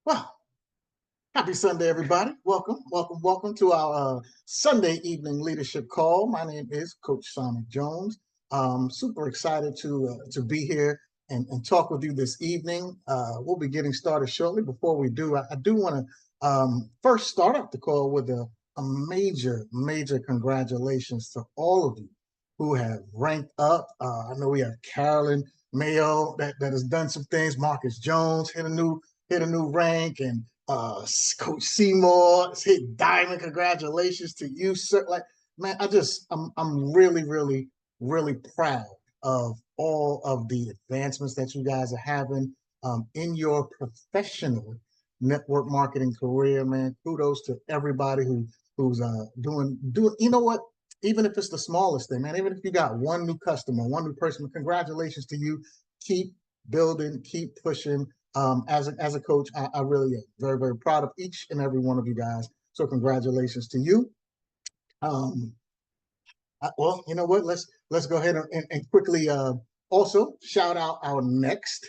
Well, happy Sunday, everybody. Welcome to our Sunday evening leadership call. My name is Coach Sonic Jones. Super excited to be here and talk with you this evening. We'll be getting started shortly. Before we do, I do want to first start up the call with a major congratulations to all of you who have ranked up. I know we have Carolyn Mayo that has done some things. Marcus Jones hit a new rank, and Coach Seymour hit diamond. Congratulations to you, sir. Like, man, I'm really proud of all of the advancements that you guys are having in your professional network marketing career, man. Kudos to everybody who's doing. You know what? Even if it's the smallest thing, man. Even if you got one new customer, one new person, congratulations to you. Keep building, keep pushing. As a coach, I really am very proud of each and every one of you guys. So congratulations to you. Um, well, you know what? Let's go ahead and quickly also shout out our next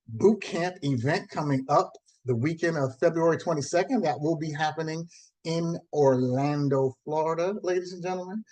boot camp event coming up the weekend of February 22nd. That will be happening in Orlando, Florida, ladies and gentlemen.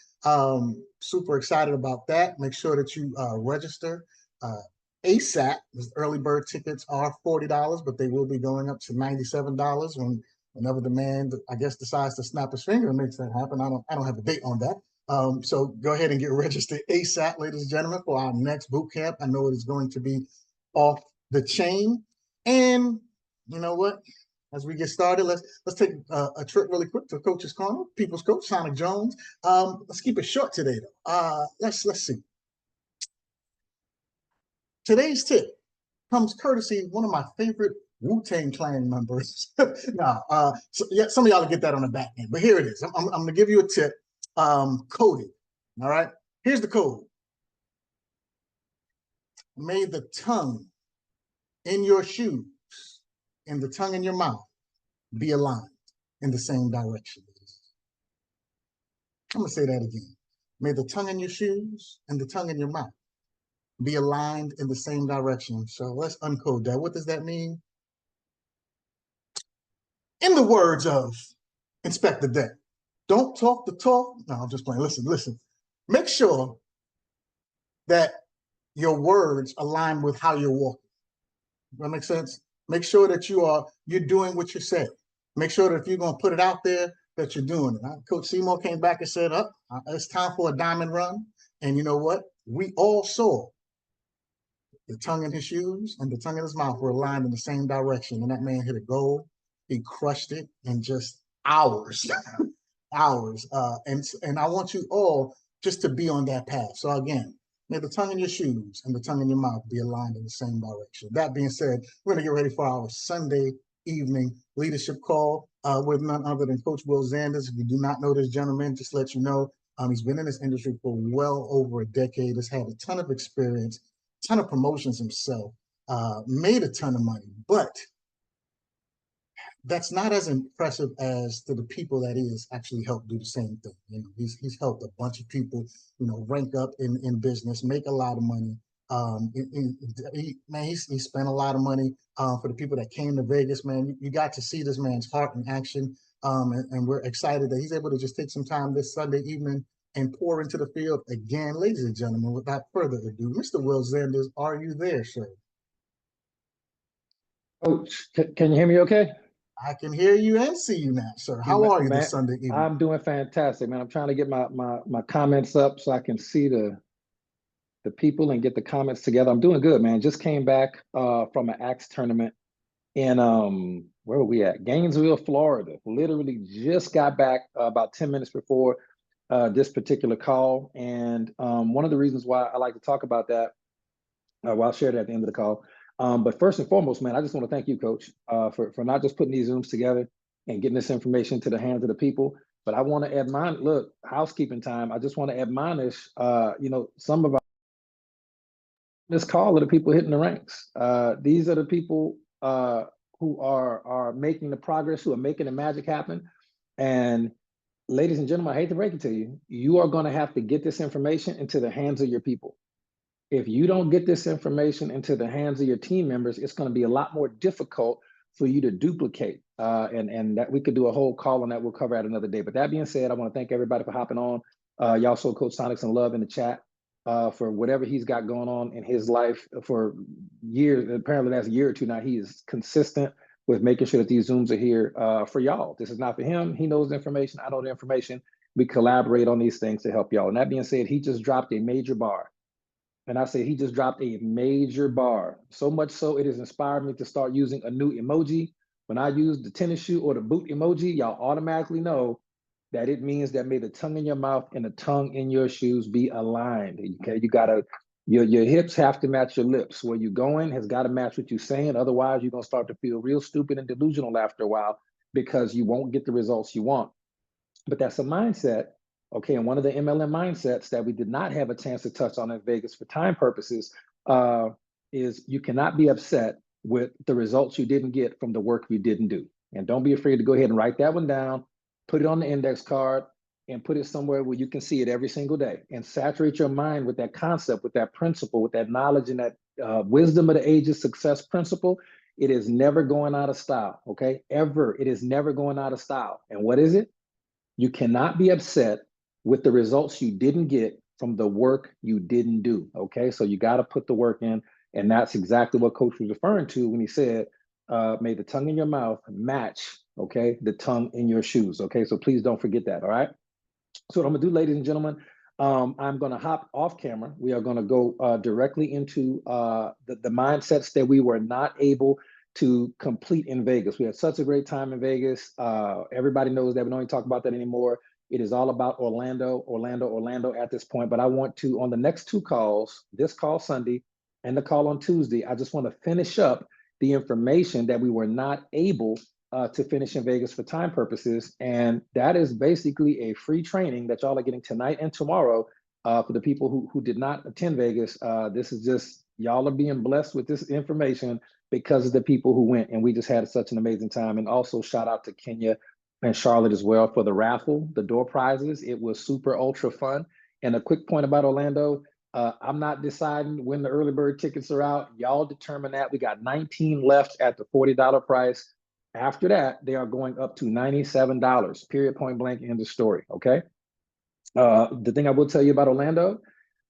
Super excited about that. Make sure that you register uh, ASAP. Early bird tickets are $40, but they will be going up to $97 whenever the man, I guess, decides to snap his finger and makes that happen. I don't have a date on that. So go ahead and get registered ASAP, ladies and gentlemen, for our next boot camp. I know it is going to be off the chain. And you know what? As we get started, let's take a trip really quick to Coach's Corner, People's Coach Sonic Jones. Let's keep it short today, though. Let's see. Today's tip comes courtesy of one of my favorite Wu-Tang Clan members. No, so, yeah, some of y'all will get that on the back end, but here it is. I'm going to give you a tip. Coded. All right. Here's the code. May the tongue in your shoes and the tongue in your mouth be aligned in the same direction. I'm going to say that again. May the tongue in your shoes and the tongue in your mouth be aligned in the same direction. So let's uncode that. What does that mean? In the words of Inspector Deck, don't talk the talk. No, I'm just playing. Listen. Make sure that your words align with how you're walking. Does that make sense? Make sure that you're doing what you said. Make sure that if you're going to put it out there, that you're doing it. Coach Seymour came back and said, it's time for a diamond run. And you know what? We all saw the tongue in his shoes and the tongue in his mouth were aligned in the same direction. And that man hit a goal. He crushed it in just hours, hours. And I want you all just to be on that path. So again, may the tongue in your shoes and the tongue in your mouth be aligned in the same direction. That being said, we're going to get ready for our Sunday evening leadership call with none other than Coach Will Zanders. If you do not know this gentleman, just let you know, he's been in this industry for well over a decade, has had a ton of experience, ton of promotions himself, made a ton of money, but that's not as impressive as to the people that he has actually helped do the same thing. You know, he's helped a bunch of people, rank up in business, make a lot of money. Man, he spent a lot of money for the people that came to Vegas. Man, you got to see this man's heart in action, and we're excited that he's able to just take some time this Sunday evening and pour into the field again, ladies and gentlemen. Without further ado, Mr. Will Zanders, are you there, sir? Coach, can you hear me okay? I can hear you and see you now, sir. How are you this Man, Sunday evening? I'm doing fantastic, man. I'm trying to get my comments up so I can see the people and get the comments together. I'm doing good, man. Just came back from an axe tournament in where were we at? Gainesville, Florida. Literally just got back about 10 minutes before this particular call. And one of the reasons why I like to talk about that, well, I'll share it at the end of the call. But first and foremost, man, I just want to thank you, Coach, for not just putting these Zooms together and getting this information to the hands of the people. But I want to admonish, look, housekeeping time. I just want to admonish, some of our this call are the people hitting the ranks. These are the people who are making the progress, who are making the magic happen. And ladies and gentlemen, I hate to break it to you, you are going to have to get this information into the hands of your people. If you don't get this information into the hands of your team members, it's going to be a lot more difficult for you to duplicate. And that we could do a whole call on that. We'll cover at another day. But that being said, I want to thank everybody for hopping on. Y'all show Coach Sonic some love in the chat for whatever he's got going on in his life for years. Apparently that's a year or two now. He is consistent with making sure that these Zooms are here for y'all. This is not for him. He knows the information. I know the information. We collaborate on these things to help y'all. And that being said, he just dropped a major bar. And I say he just dropped a major bar. So much so it has inspired me to start using a new emoji. When I use the tennis shoe or the boot emoji, y'all automatically know that it means that may the tongue in your mouth and the tongue in your shoes be aligned. Okay, you gotta, your hips have to match your lips. Where you're going has got to match what you're saying. Otherwise, you're gonna start to feel real stupid and delusional after a while because you won't get the results you want. But that's a mindset. Okay, and one of the MLM mindsets that we did not have a chance to touch on in Vegas for time purposes is you cannot be upset with the results you didn't get from the work you didn't do. And don't be afraid to go ahead and write that one down, put it on the index card, and put it somewhere where you can see it every single day. And saturate your mind with that concept, with that principle, with that knowledge and that wisdom of the ages success principle. It is never going out of style, okay? Ever. It is never going out of style. And what is it? You cannot be upset with the results you didn't get from the work you didn't do, okay? So you got to put the work in, and that's exactly what Coach was referring to when he said, may the tongue in your mouth match, okay, the tongue in your shoes, okay? So please don't forget that, all right? So what I'm gonna do, ladies and gentlemen, I'm gonna hop off camera. We are gonna go directly into the mindsets that we were not able to complete in Vegas. We had such a great time in Vegas. Everybody knows that we don't even talk about that anymore. It is all about Orlando, Orlando, Orlando at this point. But I want to, on the next two calls, this call Sunday and the call on Tuesday, I just want to finish up the information that we were not able to finish in Vegas for time purposes. And that is basically a free training that y'all are getting tonight and tomorrow for the people who did not attend Vegas. This is just, y'all are being blessed with this information because of the people who went. And we just had such an amazing time. And also shout out to Kenya and Charlotte as well for the raffle, the door prizes. It was super ultra fun. And a quick point about Orlando, I'm not deciding when the early bird tickets are out. Y'all determine that. We got 19 left at the $40 price. After that, they are going up to $97, period, point blank, end of story, okay? The thing I will tell you about Orlando,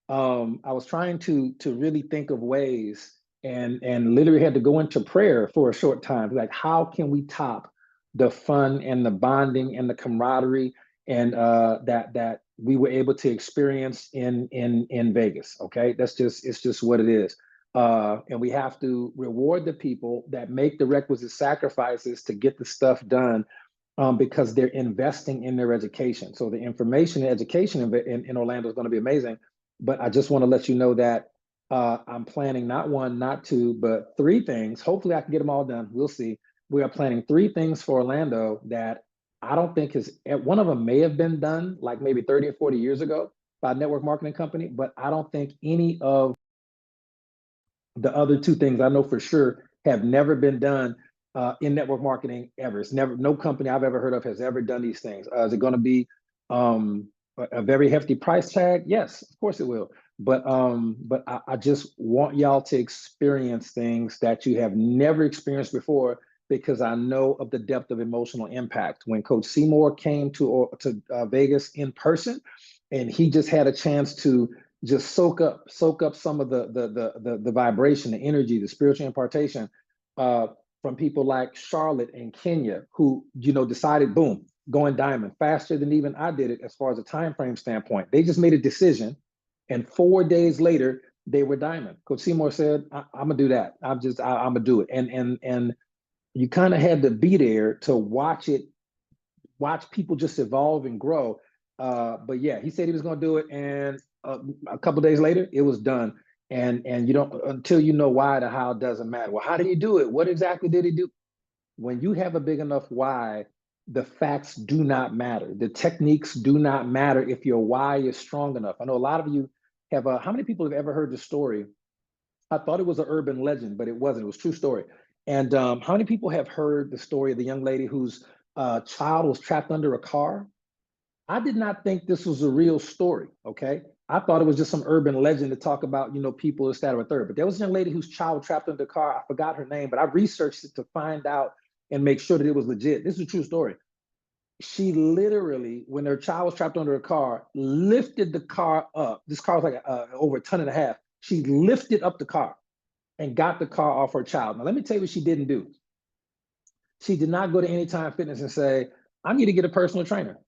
I was trying to really think of ways and literally had to go into prayer for a short time. Like, how can we top the fun and the bonding and the camaraderie and that we were able to experience in Vegas, okay? It's just what it is. And we have to reward the people that make the requisite sacrifices to get the stuff done because they're investing in their education. So the information and education in Orlando is going to be amazing. But I just want to let you know that I'm planning not one, not two, but three things. Hopefully I can get them all done. We'll see. We are planning three things for Orlando that I don't think one of them may have been done like maybe 30 or 40 years ago by a network marketing company, but I don't think any of the other two things I know for sure have never been done in network marketing ever. It's never, no company I've ever heard of has ever done these things. Is it going to be a very hefty price tag? Yes, of course it will. But I just want y'all to experience things that you have never experienced before, because I know of the depth of emotional impact. When Coach Seymour came to Vegas in person, and he just had a chance to just soak up some of the vibration, the energy, the spiritual impartation from people like Charlotte and Kenya, who decided, boom, going diamond faster than even I did it as far as a time frame standpoint. They just made a decision, and 4 days later they were diamond. Coach Seymour said, "I'm gonna do that. I'm gonna do it." And you kind of had to be there to watch people just evolve and grow. But yeah, he said he was going to do it, and a couple days later, it was done. And you don't, until you know why, the how doesn't matter. Well, how did he do it? What exactly did he do? When you have a big enough why, the facts do not matter. The techniques do not matter if your why is strong enough. I know a lot of you have. How many people have ever heard the story? I thought it was an urban legend, but it wasn't. It was a true story. And how many people have heard the story of the young lady whose child was trapped under a car? I did not think this was a real story, okay? I thought it was just some urban legend to talk about, people this, that, or third. But there was a young lady whose child trapped in the car. I forgot her name, but I researched it to find out and make sure that it was legit. This is a true story. She literally, when her child was trapped under a car, lifted the car up. This car was like over 1.5 tons. She lifted up the car and got the car off her child. Now, let me tell you what she didn't do. She did not go to Anytime Fitness and say, I need to get a personal trainer.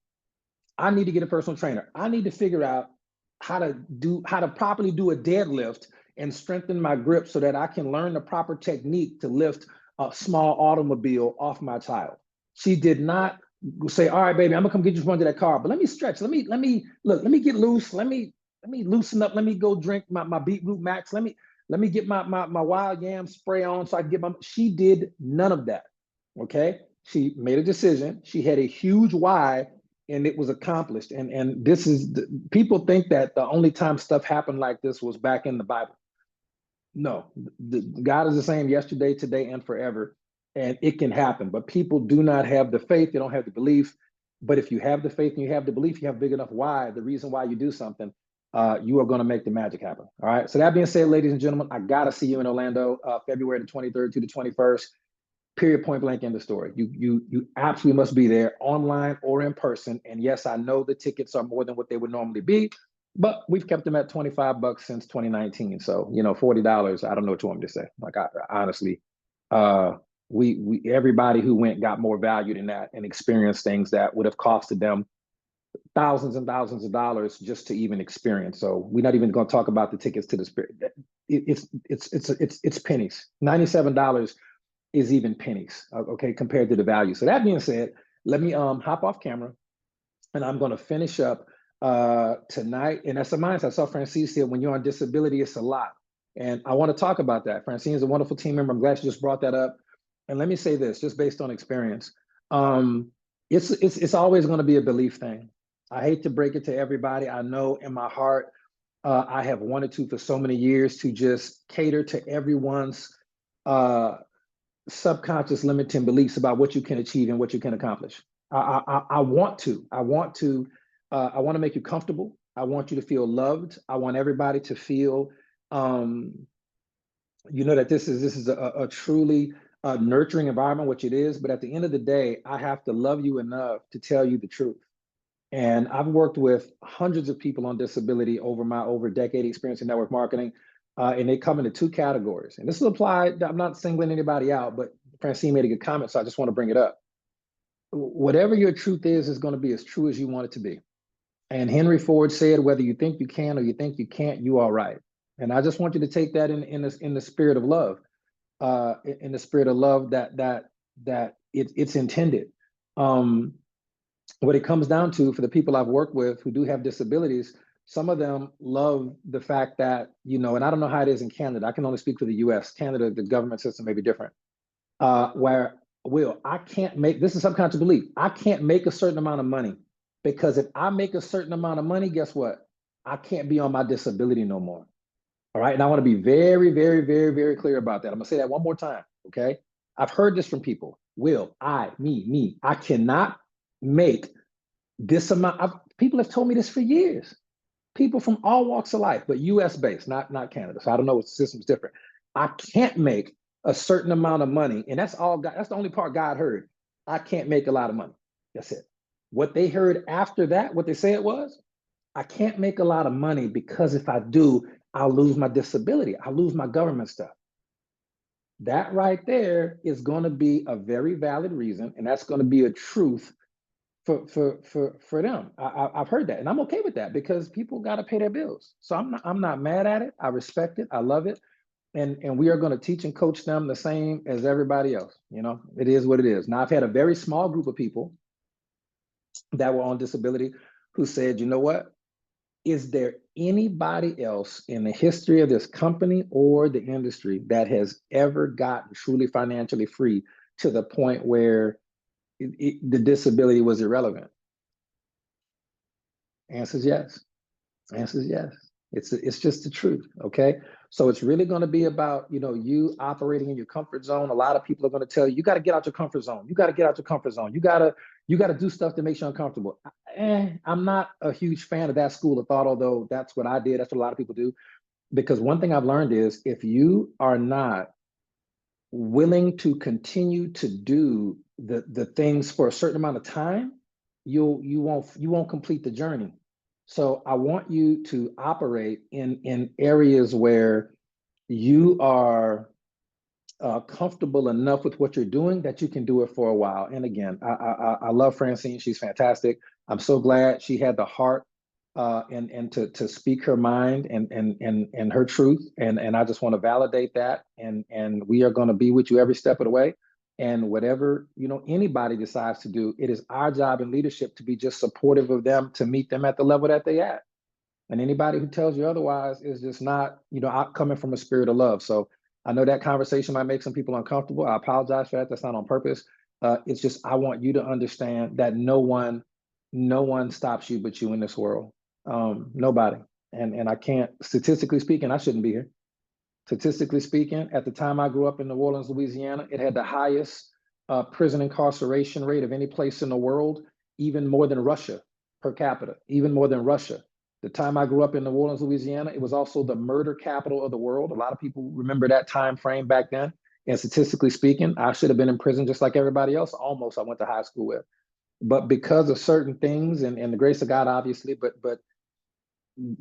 I need to get a personal trainer. I need to figure out how to properly do a deadlift and strengthen my grip so that I can learn the proper technique to lift a small automobile off my child. She did not say, all right, baby, I'm gonna come get you from under that car, but let me stretch. Let me get loose. Let me loosen up. Let me go drink my Beetroot Max. Let me get my wild yam spray on so I can get she did none of that. Okay. She made a decision. She had a huge why, and it was accomplished. And this is people think that the only time stuff happened like this was back in the Bible. No, God is the same yesterday, today, and forever. And it can happen, but people do not have the faith. They don't have the belief. But if you have the faith and you have the belief, you have big enough why, the reason why you do something, you are going to make the magic happen. All right. So that being said, ladies and gentlemen, I got to see you in Orlando, February the 23rd to the 21st. Period, point blank, end of story. You absolutely must be there, online or in person. And yes, I know the tickets are more than what they would normally be, but we've kept them at $25 since 2019. So, $40, I don't know what you want me to say. Like, I honestly, we everybody who went got more value than that and experienced things that would have costed them thousands and thousands of dollars just to even experience. So we're not even going to talk about the tickets to the spirit. It's pennies. $97 is even pennies, okay, compared to the value. So that being said, let me hop off camera, and I'm going to finish up tonight. And that's a mindset. I saw Francine said, when you're on disability, it's a lot. And I want to talk about that. Francine is a wonderful team member. I'm glad you just brought that up. And let me say this, just based on experience, it's always going to be a belief thing. I hate to break it to everybody. I know in my heart, I have wanted to for so many years to just cater to everyone's subconscious limiting beliefs about what you can achieve and what you can accomplish. I want to make you comfortable. I want you to feel loved. I want everybody to feel, that this is a truly nurturing environment, which it is. But at the end of the day, I have to love you enough to tell you the truth. And I've worked with hundreds of people on disability over my over decade experience in network marketing. And they come into two categories. And this will apply, I'm not singling anybody out, but Francine made a good comment, so I just want to bring it up. Whatever your truth is going to be as true as you want it to be. And Henry Ford said, whether you think you can or you think you can't, you are right. And I just want you to take that in the spirit of love, in the spirit of love that it's intended. What it comes down to for the people I've worked with who do have disabilities, some of them love the fact that, and I don't know how it is in Canada. I can only speak for the US. Canada, the government system may be different. Where, I can't make, this is subconscious belief, I can't make a certain amount of money because if I make a certain amount of money, guess what? I can't be on my disability no more. All right. And I want to be very, very, very, very clear about that. I'm going to say that one more time. Okay. I've heard this from people. I cannot make this amount. People have told me this for years. People from all walks of life, but US based, not Canada. So I don't know what the system's different. I can't make a certain amount of money. And that's all God, that's the only part God heard. I can't make a lot of money. That's it. What they heard after that, what they said was, I can't make a lot of money because if I do, I'll lose my disability. I'll lose my government stuff. That right there is going to be a very valid reason. And that's going to be a truth for them. I've heard that, and I'm okay with that because people got to pay their bills. So I'm not mad at it. I respect it. I love it, and we are going to teach and coach them the same as everybody else. It is what it is. Now I've had a very small group of people that were on disability who said, you know what? Is there anybody else in the history of this company or the industry that has ever gotten truly financially free to the point where the disability was irrelevant? Answer's yes. Answer's yes. It's just the truth. Okay. So it's really going to be about, you operating in your comfort zone. A lot of people are going to tell you, you got to get out your comfort zone. You got to get out your comfort zone. You got to do stuff that makes you uncomfortable. I'm not a huge fan of that school of thought, although that's what I did. That's what a lot of people do. Because one thing I've learned is if you are not willing to continue to do the things for a certain amount of time, you won't complete the journey. So I want you to operate in areas where you are comfortable enough with what you're doing that you can do it for a while. And again, I love Francine. She's fantastic. I'm so glad she had the heart and to speak her mind and her truth. And I just want to validate that. And we are going to be with you every step of the way. And whatever anybody decides to do, it is our job in leadership to be just supportive of them, to meet them at the level that they at. And anybody who tells you otherwise is just not, coming from a spirit of love. So I know that conversation might make some people uncomfortable. I apologize for that. That's not on purpose. It's just I want you to understand that no one stops you but you in this world. Nobody. And I can't, statistically speaking, I shouldn't be here. Statistically speaking, at the time I grew up in New Orleans, Louisiana, it had the highest prison incarceration rate of any place in the world, even more than Russia per capita, even more than Russia. The time I grew up in New Orleans, Louisiana, it was also the murder capital of the world. A lot of people remember that time frame back then. And statistically speaking, I should have been in prison just like everybody else, almost I went to high school with. But because of certain things and the grace of God, obviously, but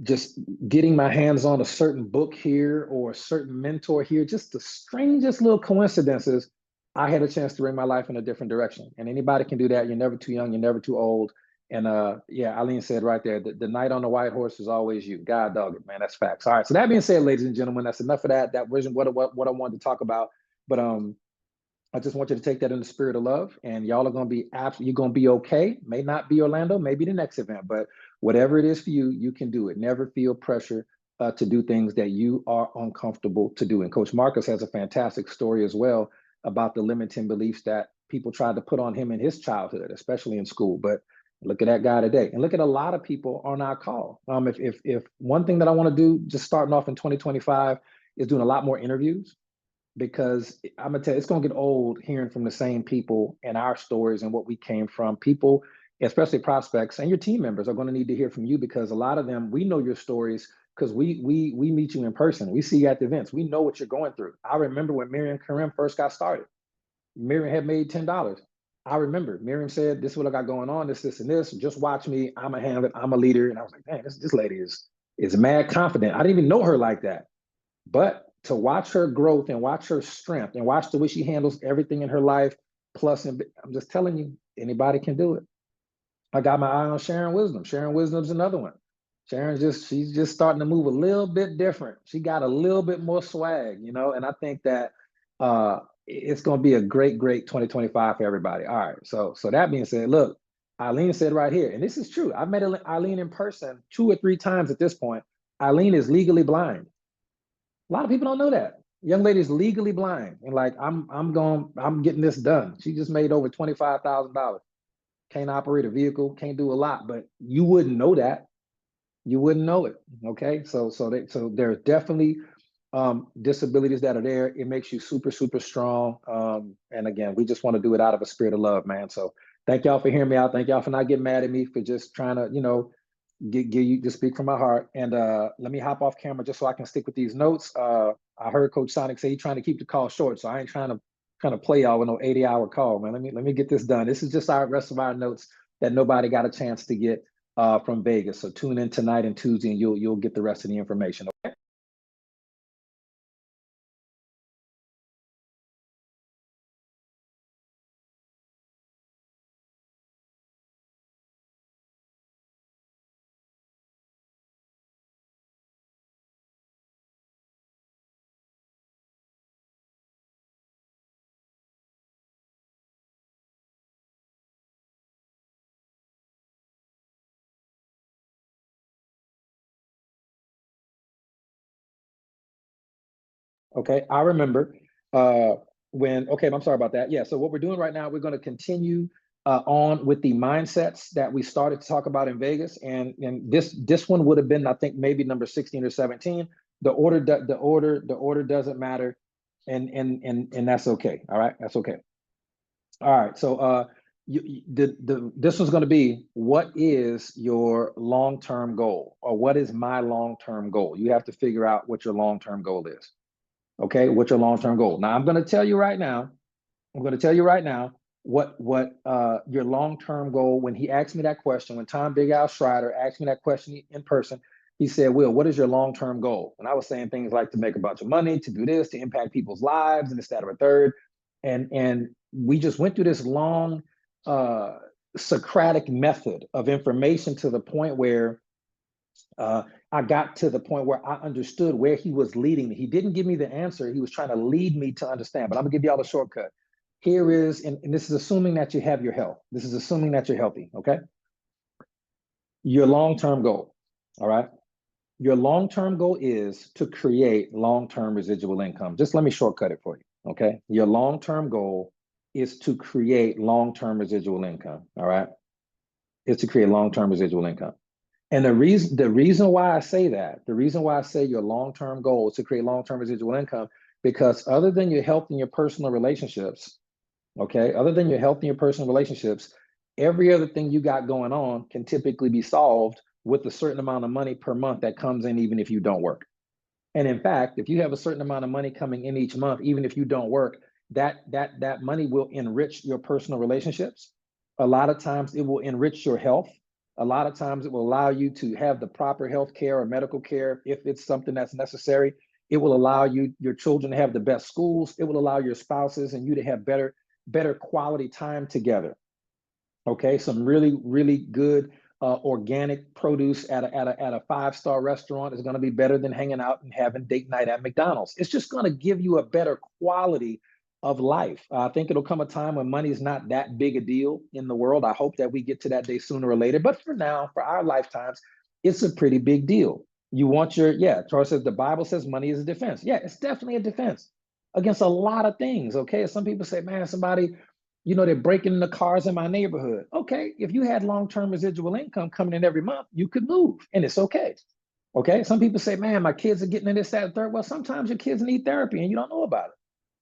just getting my hands on a certain book here or a certain mentor here, just the strangest little coincidences, I had a chance to bring my life in a different direction. And anybody can do that. You're never too young, you're never too old. And yeah, Eileen said right there, the knight on the white horse is always you. God dog it, man. That's facts. All right. So that being said, ladies and gentlemen, that's enough of that. That wasn't what I wanted to talk about. But I just want you to take that in the spirit of love, and y'all are going to be absolutely, you're going to be okay. May not be Orlando, maybe the next event, but whatever it is for you, you can do it. Never feel pressure to do things that you are uncomfortable to do. And Coach Marcus has a fantastic story as well about the limiting beliefs that people tried to put on him in his childhood, especially in school. But look at that guy today, and look at a lot of people on our call. If one thing that I want to do, just starting off in 2025, is doing a lot more interviews, because I'm gonna tell you, it's gonna get old hearing from the same people and our stories and what we came from. People, especially prospects and your team members, are gonna need to hear from you, because a lot of them, we know your stories because we meet you in person. We see you at the events. We know what you're going through. I remember when Miriam Karim first got started. Miriam had made $10. I remember Miriam said, "This is what I got going on. This, and this. Just watch me. I'm a handler. I'm a leader." And I was like, "Man, this lady is mad confident." I didn't even know her like that. But to watch her growth and watch her strength and watch the way she handles everything in her life, plus, I'm just telling you, anybody can do it. I got my eye on Sharon Wisdom. Sharon Wisdom's another one. She's just starting to move a little bit different. She got a little bit more swag, and I think that it's going to be a great, great 2025 for everybody. All right. So that being said, look, Eileen said right here, and this is true. I've met Eileen in person 2 or 3 times at this point. Eileen is legally blind. A lot of people don't know that. Young lady is legally blind, and like I'm getting this done. She just made over $25,000. Can't operate a vehicle, can't do a lot, but you wouldn't know that. You wouldn't know it. Okay, so there are definitely disabilities that are there. It makes you super, super strong. And again, we just want to do it out of a spirit of love, man. So thank y'all for hearing me out. Thank y'all for not getting mad at me for just trying to, give you to speak from my heart. And let me hop off camera just so I can stick with these notes. I heard Coach Sonic say he's trying to keep the call short, so I ain't trying to play y'all with no 80-hour call, man. Let me get this done. This is just our rest of our notes that nobody got a chance to get from Vegas. So tune in tonight and Tuesday, and you'll get the rest of the information. Okay. Okay, I remember when, okay, I'm sorry about that. Yeah, so what we're doing right now, we're going to continue on with the mindsets that we started to talk about in Vegas. And this one would have been, I think, maybe number 16 or 17. The order doesn't matter, and that's okay. All right, that's okay. All right, so this one's going to be, what is your long-term goal, or what is my long-term goal? You have to figure out what your long-term goal is. Okay, what's your long-term goal? Now, I'm going to tell you right now. I'm going to tell you right now what your long-term goal. When he asked me that question, when Tom Big Al Schreider asked me that question in person, he said, "Will, what is your long-term goal?" And I was saying things like to make a bunch of money, to do this, to impact people's lives, and this, that, or a third. And we just went through this long Socratic method of information to the point where I got to the point where I understood where he was leading me. He didn't give me the answer. He was trying to lead me to understand. But I'm gonna give y'all a shortcut. Here is, and this is assuming that you have your health. This is assuming that you're healthy, okay? Your long-term goal, all right? Your long-term goal is to create long-term residual income. Just let me shortcut it for you, okay? Your long-term goal is to create long-term residual income, all right? Is to create long-term residual income. And the reason why I say that, the reason why I say your long-term goal is to create long-term residual income, because other than your health and your personal relationships, okay, other than your health and your personal relationships, every other thing you got going on can typically be solved with a certain amount of money per month that comes in even if you don't work. And in fact, if you have a certain amount of money coming in each month, even if you don't work, that money will enrich your personal relationships. A lot of times it will enrich your health. A lot of times it will allow you to have the proper health care or medical care if it's something that's necessary. It will allow your children to have the best schools. It will allow your spouses and you to have better quality time together. Okay, some really, really good organic produce at a five-star restaurant is going to be better than hanging out and having date night at McDonald's. It's just going to give you a better quality of life. I think it'll come a time when money is not that big a deal in the world. I hope that we get to that day sooner or later. But for now, for our lifetimes, it's a pretty big deal. You want Charles says the Bible says money is a defense. Yeah, it's definitely a defense against a lot of things. Okay, some people say, man, somebody, they're breaking in the cars in my neighborhood. Okay, if you had long-term residual income coming in every month, you could move, and it's okay. Okay, some people say, man, my kids are getting in this, that, and third. Well, sometimes your kids need therapy and you don't know about it.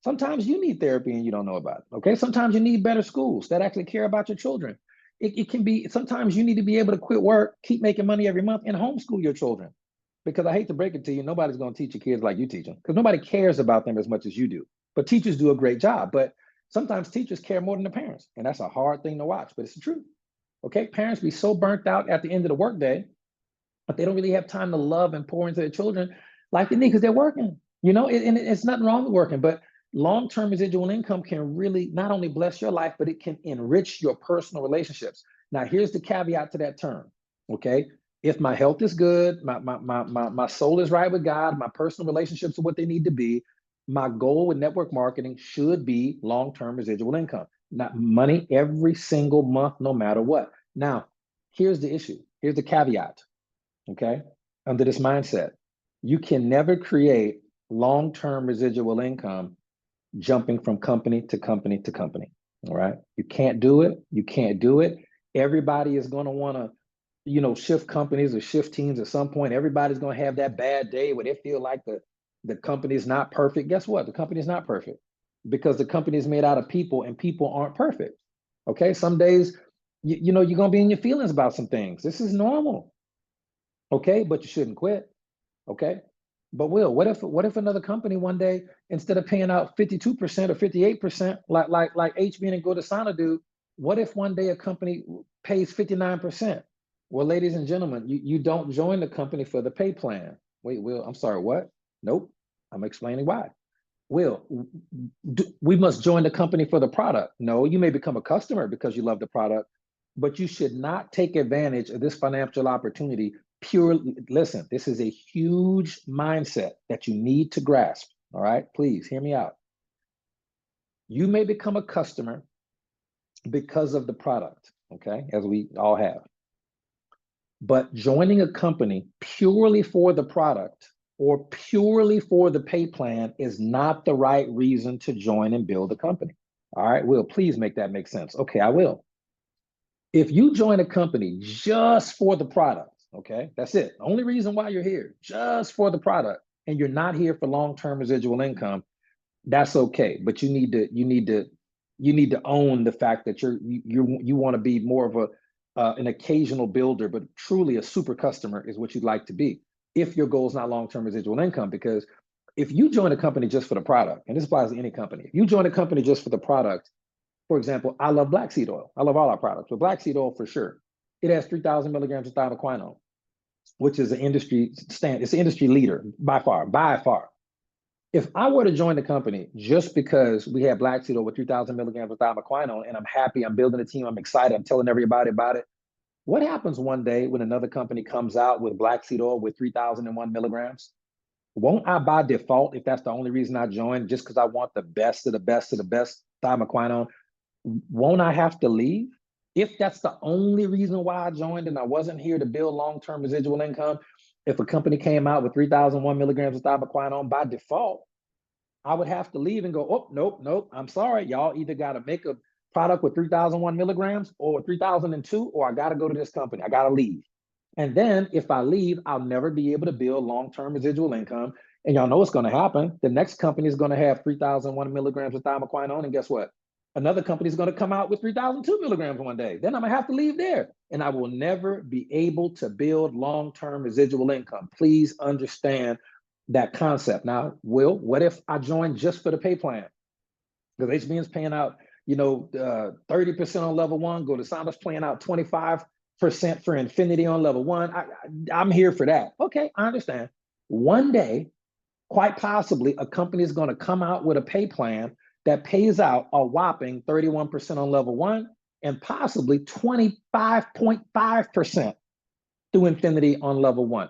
Sometimes you need therapy and you don't know about it. Okay, sometimes you need better schools that actually care about your children. It can be, sometimes you need to be able to quit work, keep making money every month, and homeschool your children. Because I hate to break it to you, nobody's going to teach your kids like you teach them, because nobody cares about them as much as you do. But teachers do a great job. But sometimes teachers care more than the parents, and that's a hard thing to watch, but it's the truth. Okay, parents be so burnt out at the end of the workday, but they don't really have time to love and pour into their children like they need because they're working. And it's nothing wrong with working, but long-term residual income can really not only bless your life, but it can enrich your personal relationships. Now, here's the caveat to that term. Okay, if my health is good, my soul is right with God, my personal relationships are what they need to be, my goal with network marketing should be long-term residual income, not money every single month, no matter what. Now, here's the issue. Here's the caveat. Okay, under this mindset, you can never create long-term residual income jumping from company to company to company. All right, you can't do it. You can't do it. Everybody is going to want to, shift companies or shift teams at some point. Everybody's going to have that bad day where they feel like the company is not perfect. Guess what? The company is not perfect because the company is made out of people and people aren't perfect. Okay, some days, you're going to be in your feelings about some things. This is normal. Okay, but you shouldn't quit. Okay, but Will, what if another company one day, instead of paying out 52% or 58%, like HB and Gordasana do, what if one day a company pays 59%? Well, ladies and gentlemen, you don't join the company for the pay plan. Wait, Will, I'm sorry, what? Nope, I'm explaining why. Will, we must join the company for the product. No, you may become a customer because you love the product, but you should not take advantage of this financial opportunity purely. Listen, this is a huge mindset that you need to grasp. All right, please hear me out. You may become a customer because of the product, okay, as we all have. But joining a company purely for the product or purely for the pay plan is not the right reason to join and build a company. All right, Will, please make that make sense. Okay, I will. If you join a company just for the product, okay, that's it. The only reason why you're here, just for the product, and you're not here for long-term residual income, that's okay. But you need to own the fact that you want to be more of an occasional builder, but truly a super customer is what you'd like to be if your goal is not long-term residual income. Because if you join a company just for the product, and this applies to any company, if you join a company just for the product, for example, I love black seed oil. I love all our products, but black seed oil for sure. It has 3,000 milligrams of thiamoquinone, which is an industry stand. It's an industry leader by far, by far. If I were to join the company just because we have black seed oil with 3,000 milligrams of thiamoquinone, and I'm happy, I'm building a team, I'm excited, I'm telling everybody about it, what happens one day when another company comes out with black seed oil with 3,001 milligrams? Won't I by default, if that's the only reason I joined, just because I want the best of the best of the best thiamoquinone, won't I have to leave? If that's the only reason why I joined and I wasn't here to build long-term residual income, if a company came out with 3,001 milligrams of thiamoquinone, by default, I would have to leave and go, oh, nope, nope, I'm sorry. Y'all either got to make a product with 3,001 milligrams or 3,002, or I got to go to this company. I got to leave. And then if I leave, I'll never be able to build long-term residual income. And y'all know what's going to happen. The next company is going to have 3,001 milligrams of thiamoquinone. And guess what? Another company is going to come out with 3,002 milligrams one day. Then I'm going to have to leave there. And I will never be able to build long-term residual income. Please understand that concept. Now, Will, what if I join just for the pay plan? Because HBN is paying out, 30% on level one, go to Sana's paying out 25% for Infinity on level one. I'm here for that. Okay, I understand. One day, quite possibly, a company is going to come out with a pay plan that pays out a whopping 31% on level one and possibly 25.5% through Infinity on level one.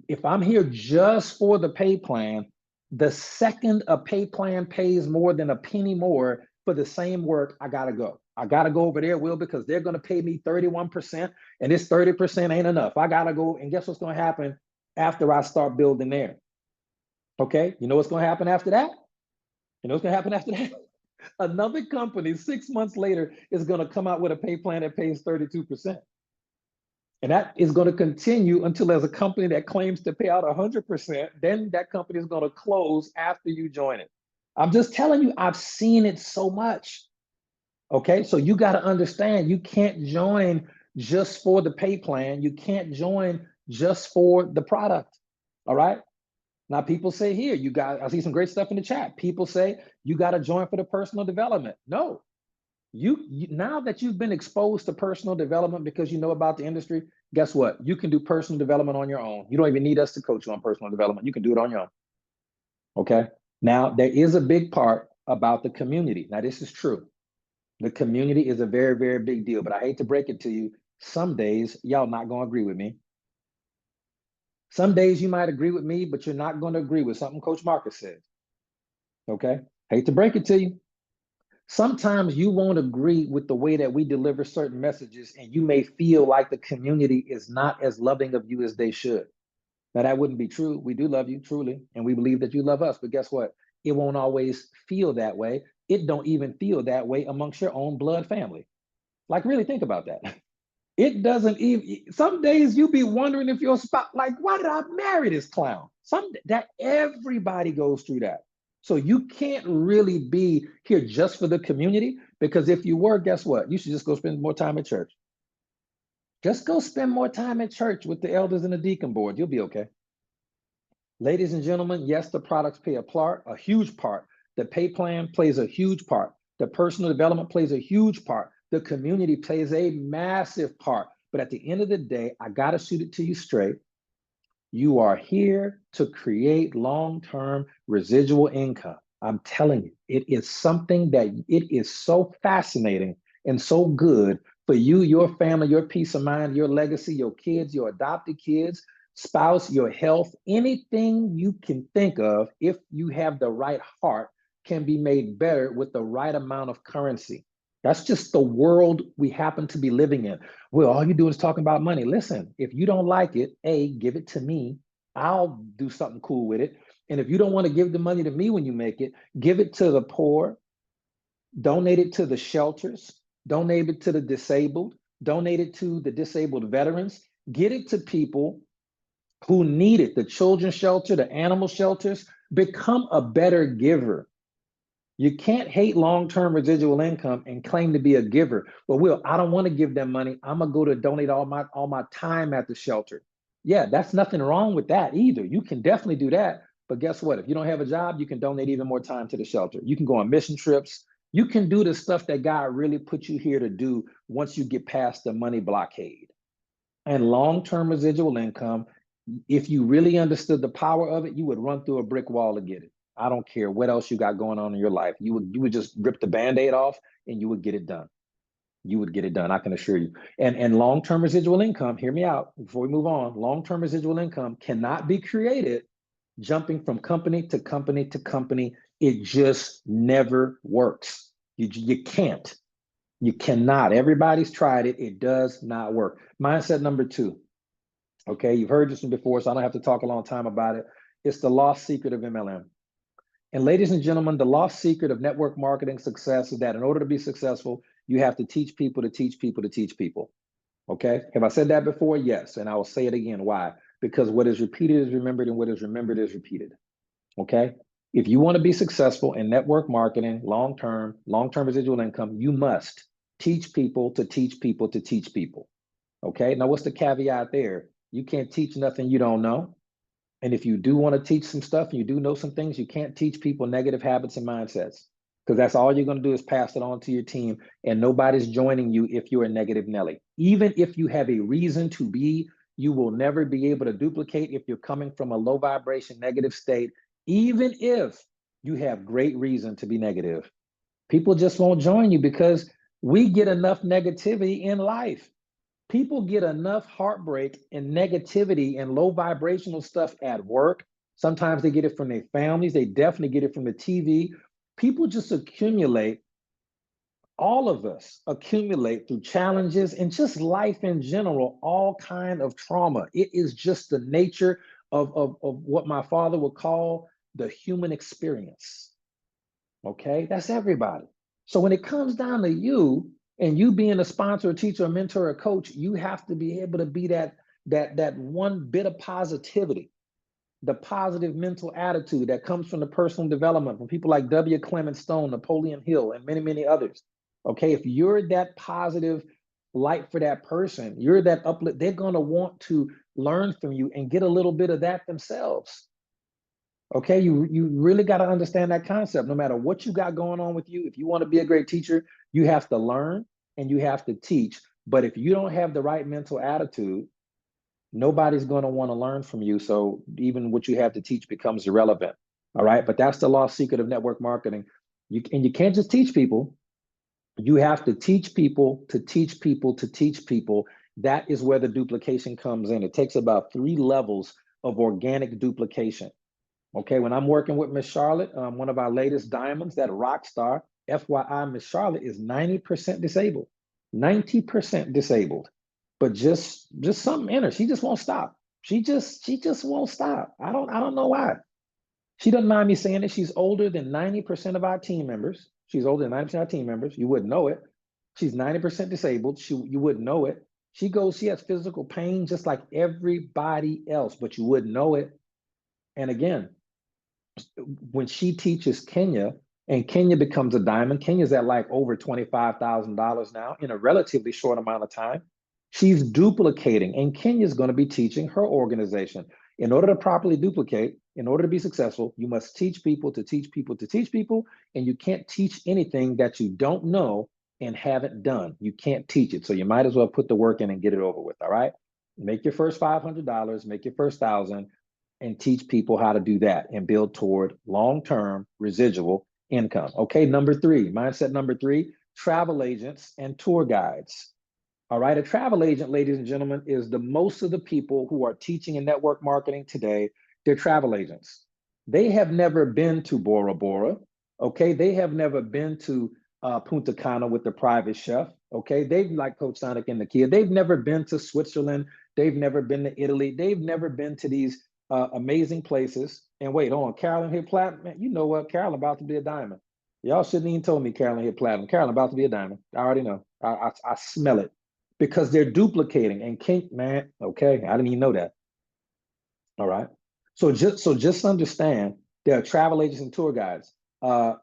If I'm here just for the pay plan, the second a pay plan pays more than a penny more for the same work, I gotta go. I gotta go over there, Will, because they're gonna pay me 31%, and this 30% ain't enough. I gotta go, and guess what's gonna happen after I start building there? Okay, you know what's gonna happen after that? You know what's gonna happen after that? Another company 6 months later is gonna come out with a pay plan that pays 32%. And that is going to continue until there's a company that claims to pay out 100%. Then that company is going to close after you join it. I'm just telling you, I've seen it so much. Okay, so you got to understand, you can't join just for the pay plan. You can't join just for the product. All right. Now, people say here, I see some great stuff in the chat. People say you got to join for the personal development. No, you now that you've been exposed to personal development because you know about the industry, guess what? You can do personal development on your own. You don't even need us to coach you on personal development. You can do it on your own. Okay. Now, there is a big part about the community. Now, this is true. The community is a very, very big deal, but I hate to break it to you. Some days y'all not going to agree with me. Some days you might agree with me, but you're not going to agree with something Coach Marcus says. Okay. Hate to break it to you. Sometimes you won't agree with the way that we deliver certain messages, and you may feel like the community is not as loving of you as they should. Now, that wouldn't be true. We do love you truly, and we believe that you love us. But guess what? It won't always feel that way. It don't even feel that way amongst your own blood family. Like, really think about that. It doesn't even, some days you be wondering if your spouse, like, why did I marry this clown? That everybody goes through that. So you can't really be here just for the community, because if you were, guess what? You should just go spend more time at church. Just go spend more time at church with the elders and the deacon board. You'll be okay. Ladies and gentlemen, yes, the products play a huge part. The pay plan plays a huge part. The personal development plays a huge part. The community plays a massive part. But at the end of the day, I got to shoot it to you straight. You are here to create long-term residual income. I'm telling you, it is something that it is so fascinating and so good for you, your family, your peace of mind, your legacy, your kids, your adopted kids, spouse, your health, anything you can think of, if you have the right heart, can be made better with the right amount of currency. That's just the world we happen to be living in. Well, all you do is talking about money. Listen, if you don't like it, give it to me. I'll do something cool with it. And if you don't want to give the money to me when you make it, give it to the poor, donate it to the shelters, donate it to the disabled, donate it to the disabled veterans, get it to people who need it, the children's shelter, the animal shelters. Become a better giver. You can't hate long-term residual income and claim to be a giver. Well, Will, I don't want to give them money. I'm gonna go to donate all my time at the shelter. Yeah, that's nothing wrong with that either. You can definitely do that. But guess what? If you don't have a job, you can donate even more time to the shelter. You can go on mission trips. You can do the stuff that God really put you here to do once you get past the money blockade. And long-term residual income, if you really understood the power of it, you would run through a brick wall to get it. I don't care what else you got going on in your life. You would just rip the Band-Aid off and you would get it done. You would get it done, I can assure you. And long-term residual income, hear me out before we move on. Long-term residual income cannot be created jumping from company to company to company. It just never works. You can't. You cannot. Everybody's tried it. It does not work. Mindset number 2. Okay, you've heard this one before, so I don't have to talk a long time about it. It's the lost secret of MLM. And ladies and gentlemen, the lost secret of network marketing success is that in order to be successful, you have to teach people to teach people to teach people. Okay, have I said that before? Yes, and I will say it again. Why? Because what is repeated is remembered, and what is remembered is repeated. Okay, if you want to be successful in network marketing, long-term residual income, you must teach people to teach people to teach people. Okay, now what's the caveat there? You can't teach nothing you don't know. And if you do want to teach some stuff and you do know some things, you can't teach people negative habits and mindsets, because that's all you're going to do is pass it on to your team, and nobody's joining you if you're a negative Nelly. Even if you have a reason to be, you will never be able to duplicate if you're coming from a low vibration negative state, even if you have great reason to be negative. People just won't join you because we get enough negativity in life. People get enough heartbreak and negativity and low vibrational stuff at work. Sometimes they get it from their families. They definitely get it from the TV. People just accumulate. All of us accumulate through challenges and just life in general, all kind of trauma. It is just the nature of what my father would call the human experience. Okay, that's everybody. So when it comes down to you and you being a sponsor, a teacher, a mentor, a coach, you have to be able to be that one bit of positivity, the positive mental attitude that comes from the personal development from people like W. Clement Stone, Napoleon Hill, and many, many others. Okay, if you're that positive light for that person, you're that uplift, they're going to want to learn from you and get a little bit of that themselves. Okay, you really got to understand that concept. No matter what you got going on with you, if you want to be a great teacher, you have to learn and you have to teach. But if you don't have the right mental attitude, nobody's going to want to learn from you. So even what you have to teach becomes irrelevant. All right, but that's the lost secret of network marketing. You can't just teach people. You have to teach people to teach people to teach people. That is where the duplication comes in. It takes about 3 levels of organic duplication. Okay, when I'm working with Miss Charlotte, one of our latest diamonds, that rock star, FYI, Miss Charlotte is 90% disabled, 90% disabled, but just something in her. She just won't stop. She just won't stop. I don't know why. She doesn't mind me saying it. She's older than 90% of our team members. She's older than 90% of our team members. You wouldn't know it. She's 90% disabled. You wouldn't know it. She has physical pain just like everybody else, but you wouldn't know it. And again, when she teaches Kenya and Kenya becomes a diamond, Kenya's at like over $25,000 now in a relatively short amount of time. She's duplicating, and Kenya's going to be teaching her organization. In order to properly duplicate, in order to be successful, you must teach people to teach people to teach people, and you can't teach anything that you don't know and haven't done. You can't teach it. So you might as well put the work in and get it over with, all right? Make your first $500, make your first 1,000, and teach people how to do that and build toward long-term residual income. Okay, number 3, mindset number 3, travel agents and tour guides. All right, a travel agent, ladies and gentlemen, is the most of the people who are teaching in network marketing today. They're travel agents. They have never been to Bora Bora. Okay, they have never been to Punta Cana with the private chef. Okay, they've, like Coach Sonic and Nakia, they've never been to Switzerland. They've never been to Italy. They've never been to these amazing places. And wait, hold on, Carolyn hit platinum. Man, you know what? Carolyn about to be a diamond. Y'all shouldn't even told me Carolyn hit platinum. Carolyn about to be a diamond. I already know. I smell it because they're duplicating. And King, man, okay, I didn't even know that. All right. So just understand there are travel agents and tour guides.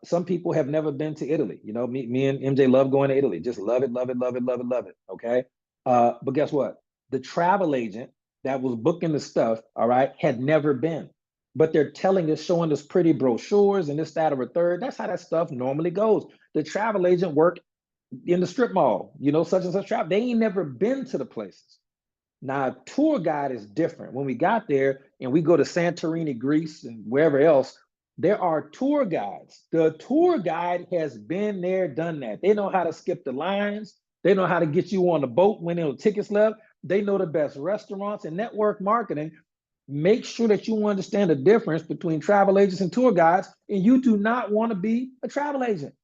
Some people have never been to Italy. You know, me and MJ love going to Italy. Just love it, love it, love it, love it, love it. Okay. But guess what? The travel agent that was booking the stuff, all right, had never been. But they're telling us, showing us pretty brochures and this, that, or a third. That's how that stuff normally goes. The travel agent worked in the strip mall, you know, such and such travel. They ain't never been to the places. Now, a tour guide is different. When we got there and we go to Santorini, Greece, and wherever else, there are tour guides. The tour guide has been there, done that. They know how to skip the lines. They know how to get you on the boat when there are tickets left. They know the best restaurants and network marketing. Make sure that you understand the difference between travel agents and tour guides, and you do not want to be a travel agent.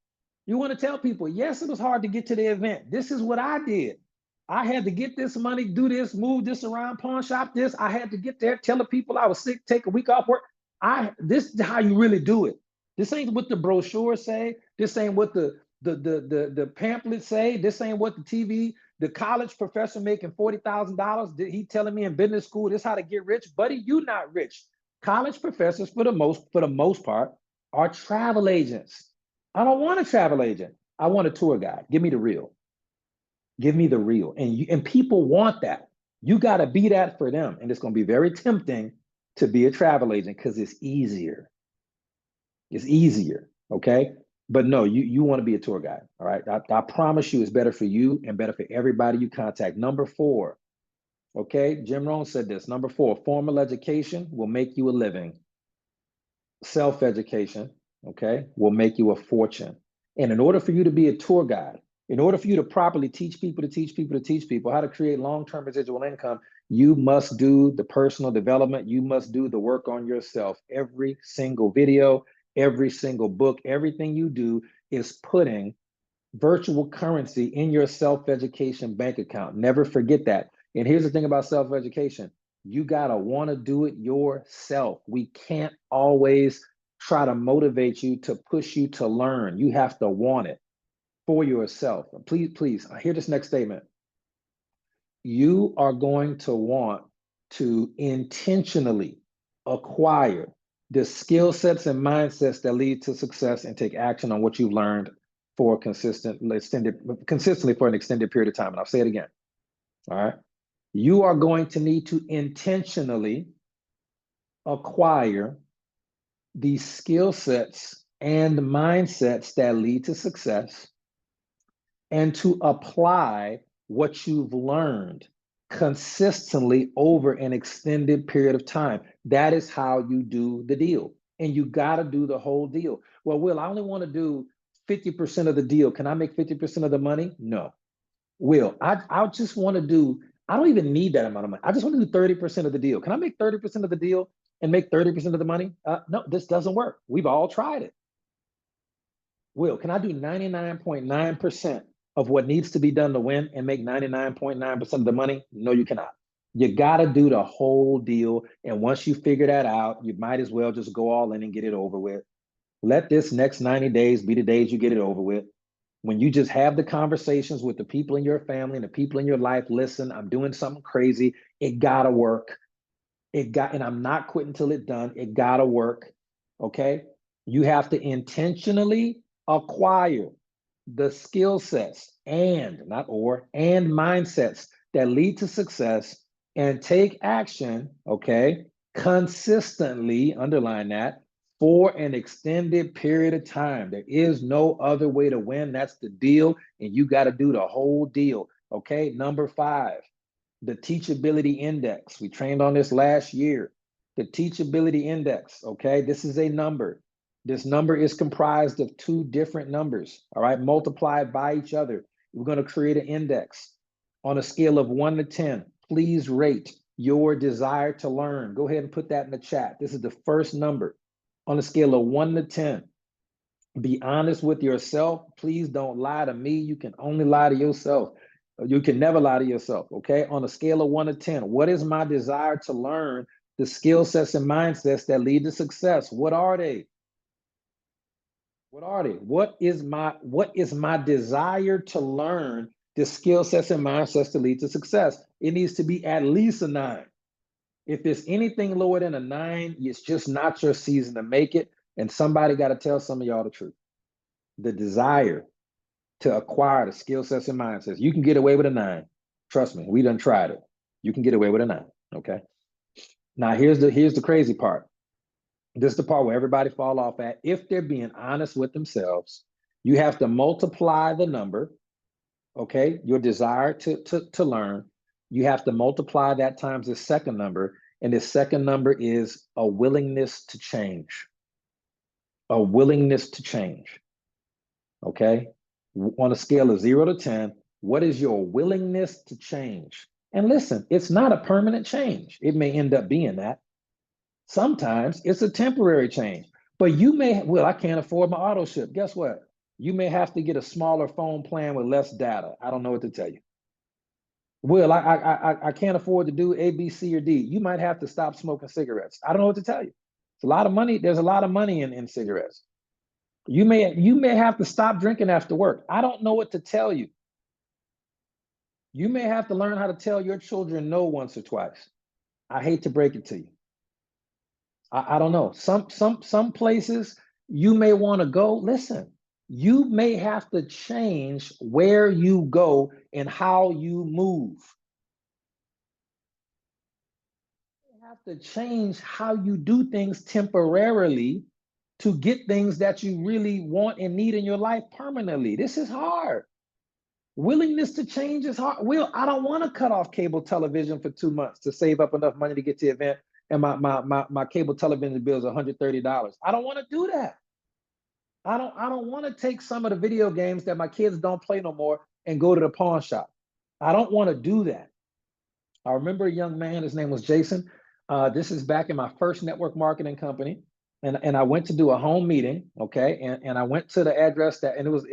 You want to tell people, yes, it was hard to get to the event. This is what I did. I had to get this money, do this, move this around, pawn shop this. I had to get there, tell the people I was sick, take a week off work. This is how you really do it. This ain't what the brochure say. This ain't what the pamphlets say. This ain't what the TV, the college professor making $40,000. He telling me in business school this how to get rich, buddy. You not rich. College professors, for the most part, are travel agents. I don't want a travel agent. I want a tour guide. Give me the real. Give me the real. And people want that. You got to be that for them. And it's going to be very tempting to be a travel agent because it's easier. It's easier. Okay. But no, you want to be a tour guide. All right. I promise you it's better for you and better for everybody you contact. Number 4. Okay. Jim Rohn said this. Number 4, formal education will make you a living. Self-education, okay, will make you a fortune. And in order for you to be a tour guide, in order for you to properly teach people to teach people to teach people how to create long-term residual income, you must do the personal development. You must do the work on yourself. Every single video, every single book, everything you do is putting virtual currency in your self-education bank account. Never forget that. And here's the thing about self-education. You gotta want to do it yourself. We can't always try to motivate you to push you to learn. You have to want it for yourself. Please, hear this next statement. You are going to want to intentionally acquire the skill sets and mindsets that lead to success and take action on what you've learned for consistently for an extended period of time. And I'll say it again. All right. You are going to need to intentionally acquire these skill sets and mindsets that lead to success and to apply what you've learned consistently over an extended period of time. That is how you do the deal. And you got to do the whole deal. Well, Will, I only want to do 50% of the deal. Can I make 50% of the money? No. Will, I just want to do, I don't even need that amount of money. I just want to do 30% of the deal. Can I make 30% of the deal and make 30% of the money? No, this doesn't work. We've all tried it. Will, can I do 99.9% of what needs to be done to win and make 99.9% of the money? No, you cannot. You got to do the whole deal. And once you figure that out, you might as well just go all in and get it over with. Let this next 90 days be the days you get it over with. When you just have the conversations with the people in your family and the people in your life, listen, I'm doing something crazy. It gotta work. And I'm not quitting until it's done. It gotta work. Okay. You have to intentionally acquire the skill sets and mindsets that lead to success and take action, okay, consistently, underline that, for an extended period of time. There is no other way to win. That's the deal. And you got to do the whole deal. Okay. Number 5, the teachability index. We trained on this last year. The teachability index. Okay. This is a number. This number is comprised of 2 different numbers. All right. Multiplied by each other. We're going to create an index on a scale of 1 to 10. Please rate your desire to learn. Go ahead and put that in the chat. This is the first number. On a scale of 1 to 10, be honest with yourself. Please don't lie to me. You can only lie to yourself. You can never lie to yourself, okay? On a scale of 1 to 10, what is my desire to learn the skill sets and mindsets that lead to success? What are they? What are they? What is my desire to learn the skill sets and mindsets to lead to success? It needs to be at least a 9. If it's anything lower than a 9, it's just not your season to make it. And somebody got to tell some of y'all the truth. The desire to acquire the skill sets and mindsets. You can get away with a 9. Trust me, we done tried it. You can get away with a 9. Okay. Now here's the crazy part. This is the part where everybody fall off at. If they're being honest with themselves, you have to multiply the number. Okay, your desire to learn. You have to multiply that times the second number, and the second number is a willingness to change. A willingness to change. Okay, on a scale of 0 to 10, what is your willingness to change? And listen, it's not a permanent change. It may end up being that. Sometimes it's a temporary change, but you may, well, I can't afford my auto ship. Guess what? You may have to get a smaller phone plan with less data. I don't know what to tell you. Well, I can't afford to do A, B, C, or D. You might have to stop smoking cigarettes. I don't know what to tell you. It's a lot of money. There's a lot of money in cigarettes. You may have to stop drinking after work. I don't know what to tell you. You may have to learn how to tell your children no once or twice. I hate to break it to you. I don't know. Some places you may want to go. Listen, you may have to change where you go and how you move. You have to change how you do things temporarily to get things that you really want and need in your life permanently. This is hard. Willingness to change is hard. Will, I don't want to cut off cable television for 2 months to save up enough money to get to the event, and my cable television bill is $130. I don't want to do that. I don't want to take some of the video games that my kids don't play no more and go to the pawn shop. I don't want to do that. I remember a young man, his name was Jason. This is back in my first network marketing company. And I went to do a home meeting, okay? And I went to the address that, and it was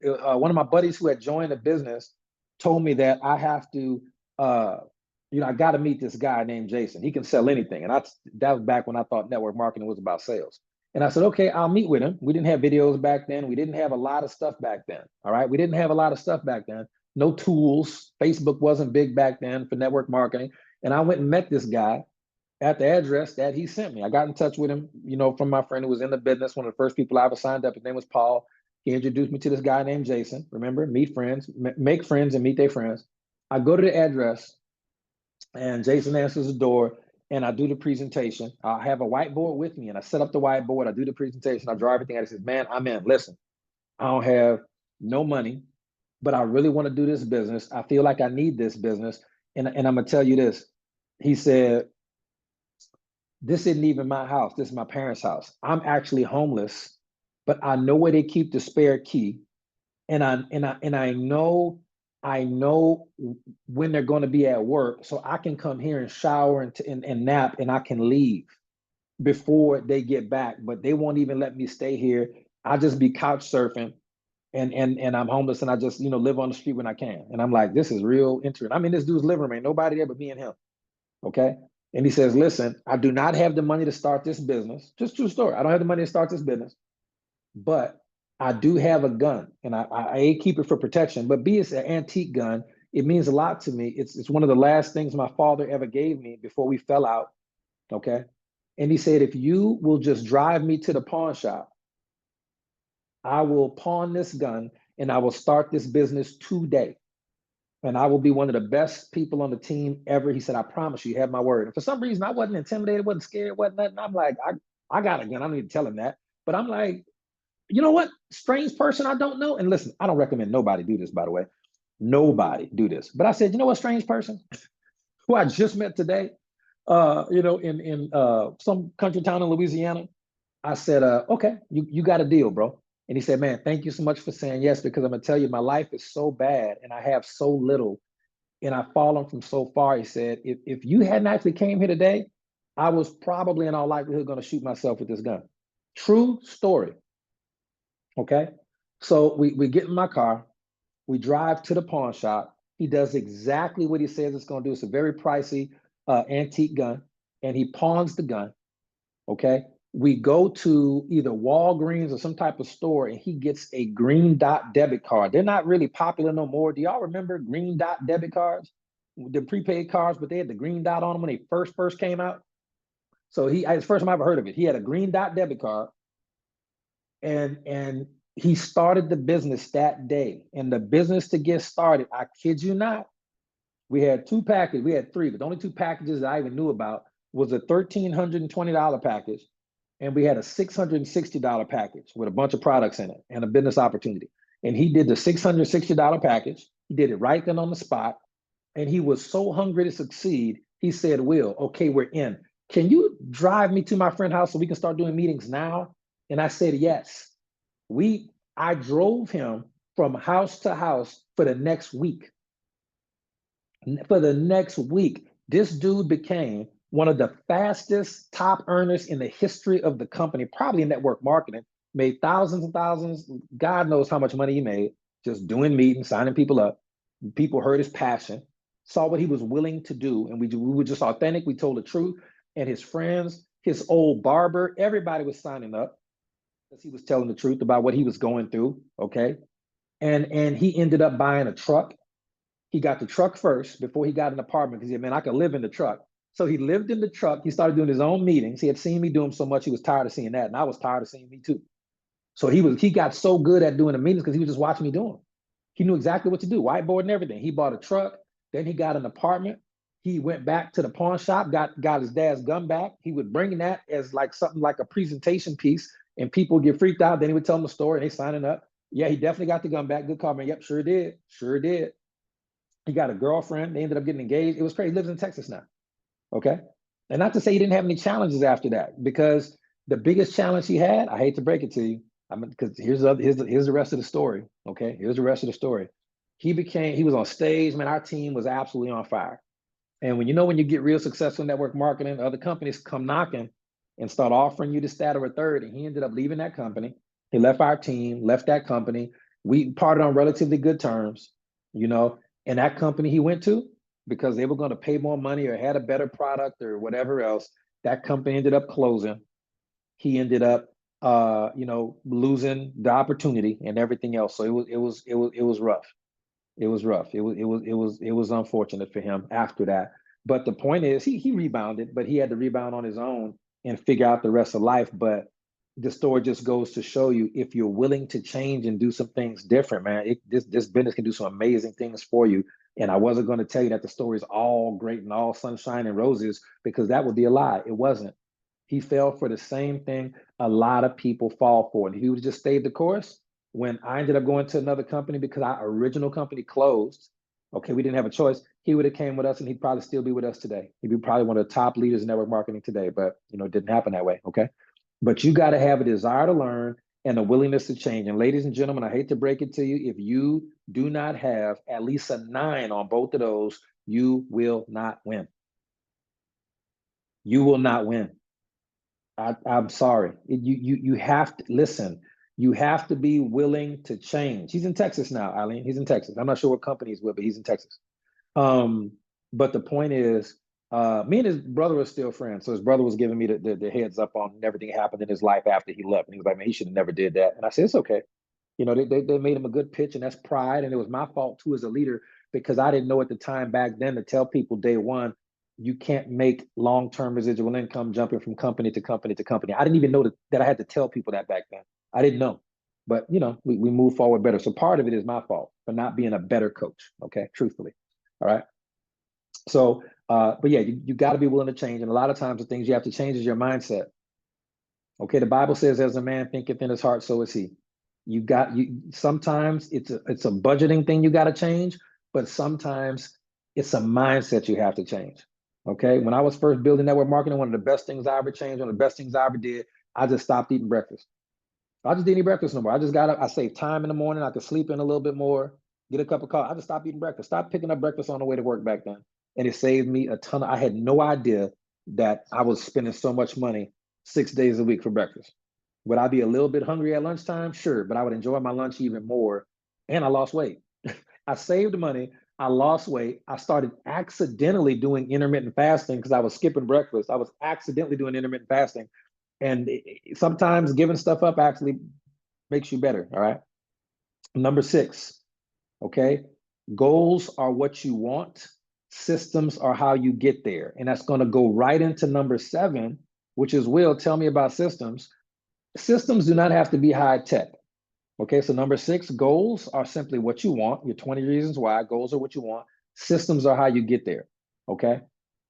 one of my buddies who had joined the business told me that I have to, I got to meet this guy named Jason. He can sell anything. And that was back when I thought network marketing was about sales. And I said, okay, I'll meet with him. We didn't have videos back then. We didn't have a lot of stuff back then, all right? We didn't have a lot of stuff back then. No tools. Facebook wasn't big back then for network marketing. And I went and met this guy at the address that he sent me. I got in touch with him, from my friend who was in the business. One of the first people I ever signed up. His name was Paul. He introduced me to this guy named Jason. Remember, meet friends, make friends and meet their friends. I go to the address and Jason answers the door and I do the presentation. I have a whiteboard with me and I set up the whiteboard. I do the presentation. I draw everything out. He says, man, I'm in. Listen, I don't have no money, but I really want to do this business. I feel like I need this business. And I'm going to tell you this. He said, this isn't even my house. This is my parents' house. I'm actually homeless, but I know where they keep the spare key. And I know when they're going to be at work, so I can come here and shower and nap, and I can leave before they get back. But they won't even let me stay here. I'll just be couch surfing, and I'm homeless, and I just live on the street when I can. And I'm like, this is real interesting. I mean, this dude's living room ain't nobody there but me and him. Okay. And he says, listen, I do not have the money to start this business. Just true story. I don't have the money to start this business, but I do have a gun, and I keep it for protection. But B, it's an antique gun. It means a lot to me. It's one of the last things my father ever gave me before we fell out. Okay. And he said, if you will just drive me to the pawn shop, I will pawn this gun and I will start this business today. And I will be one of the best people on the team ever. He said, I promise you have my word. And for some reason, I wasn't intimidated, wasn't scared, wasn't nothing. I'm like, I got a gun. I don't need to tell him that. But I'm like, you know what? Strange person I don't know. And listen, I don't recommend nobody do this, by the way. Nobody do this. But I said, you know what, strange person who I just met today, in some country town in Louisiana. I said, okay, you got a deal, bro. And he said, man, thank you so much for saying yes, because I'm going to tell you, my life is so bad and I have so little and I've fallen from so far. He said, if you hadn't actually came here today, I was probably in all likelihood going to shoot myself with this gun. True story. Okay. So we get in my car, we drive to the pawn shop. He does exactly what he says it's going to do. It's a very pricey antique gun, and he pawns the gun. Okay. We go to either Walgreens or some type of store, and he gets a Green Dot debit card. They're not really popular no more. Do y'all remember Green Dot debit cards? the prepaid cards, but they had the green dot on them when they first came out. So it's the first time I ever heard of it. He had a green dot debit card, and he started the business that day. And the business to get started, I kid you not, we had two packages. We had three, but the only two packages that I even knew about was a $1,320 package, and we had a $660 package with a bunch of products in it and a business opportunity. And he did the $660 package. He did it right then on the spot. And he was so hungry to succeed. He said, Will, okay, we're in. Can you drive me to my friend's house so we can start doing meetings now? And I said, yes. I drove him from house to house for the next week. For the next week, this dude became one of the fastest top earners in the history of the company, probably in network marketing, made thousands and thousands. God knows how much money he made just doing meetings, signing people up. People heard his passion, saw what he was willing to do, and we were just authentic. We told the truth, and his friends, his old barber, everybody was signing up because he was telling the truth about what he was going through. Okay, and he ended up buying a truck. He got the truck first before he got an apartment because he said, man, I could live in the truck. So he lived in the truck. He started doing his own meetings. He had seen me do them so much, he was tired of seeing that. And I was tired of seeing me too. So he got so good at doing the meetings because he was just watching me do them. He knew exactly what to do, whiteboard and everything. He bought a truck. Then he got an apartment. He went back to the pawn shop, got his dad's gun back. He would bring that as like something like a presentation piece, and people get freaked out. Then he would tell them the story, and they signing up. Yeah, he definitely got the gun back. Good call, man. Yep, sure did. Sure did. He got a girlfriend. They ended up getting engaged. It was crazy. He lives in Texas now. Okay. And not to say he didn't have any challenges after that, because the biggest challenge he had, I hate to break it to you, I mean, because here's the rest of the story. Okay. Here's the rest of the story. He was on stage, man. Our team was absolutely on fire. And when you get real successful in network marketing, other companies come knocking and start offering you this, that, or a third. And he ended up leaving that company. He left our team, left that company. We parted on relatively good terms, and that company he went to, because they were going to pay more money or had a better product or whatever else, that company ended up closing. He ended up, losing the opportunity and everything else. So it was rough. It was rough. It was unfortunate for him after that. But the point is, he rebounded, but he had to rebound on his own and figure out the rest of life. But the story just goes to show you, if you're willing to change and do some things different, man, this business can do some amazing things for you. And I wasn't going to tell you that the story is all great and all sunshine and roses, because that would be a lie. It wasn't. He fell for the same thing a lot of people fall for. And he would just stayed the course. When I ended up going to another company because our original company closed, okay, we didn't have a choice. He would have came with us, and he'd probably still be with us today. He'd be probably one of the top leaders in network marketing today, but it didn't happen that way. Okay. But you got to have a desire to learn and a willingness to change. And ladies and gentlemen, I hate to break it to you, if you do not have at least a 9 on both of those, you will not win. You will not win. I'm sorry. You have to listen. You have to be willing to change. He's in Texas now, Eileen. He's in Texas. I'm not sure what company he's with, but he's in Texas. But the point is, me and his brother are still friends. So his brother was giving me the heads up on everything that happened in his life after he left. And he was like, man, he should have never did that. And I said, it's okay. They made him a good pitch, and that's pride. And it was my fault too as a leader, because I didn't know at the time back then to tell people day one, you can't make long-term residual income jumping from company to company to company. I didn't even know that I had to tell people that back then. I didn't know. But we move forward better. So part of it is my fault for not being a better coach. Okay, truthfully. All right. So, but yeah, you got to be willing to change. And a lot of times the things you have to change is your mindset. Okay, the Bible says, as a man thinketh in his heart, so is he. Sometimes it's a budgeting thing you got to change, but sometimes it's a mindset you have to change. Okay, when I was first building network marketing, one of the best things I ever changed, one of the best things I ever did, I just stopped eating breakfast. I just didn't eat breakfast no more. I just got up, I saved time in the morning. I could sleep in a little bit more, get a cup of coffee. I just stopped eating breakfast, stopped picking up breakfast on the way to work back then. And it saved me a ton. I had no idea that I was spending so much money 6 days a week for breakfast. Would I be a little bit hungry at lunchtime? Sure, but I would enjoy my lunch even more. And I lost weight. I saved money. I lost weight. I started accidentally doing intermittent fasting because I was skipping breakfast. I was accidentally doing intermittent fasting. And sometimes giving stuff up actually makes you better. All right. Number 6. Okay. Goals are what you want. Systems are how you get there. And that's going to go right into number 7, which is, Will, tell me about systems. Systems do not have to be high tech. Okay, so number 6, goals are simply what you want. Your 20 reasons why. Goals are what you want. Systems are how you get there. Okay.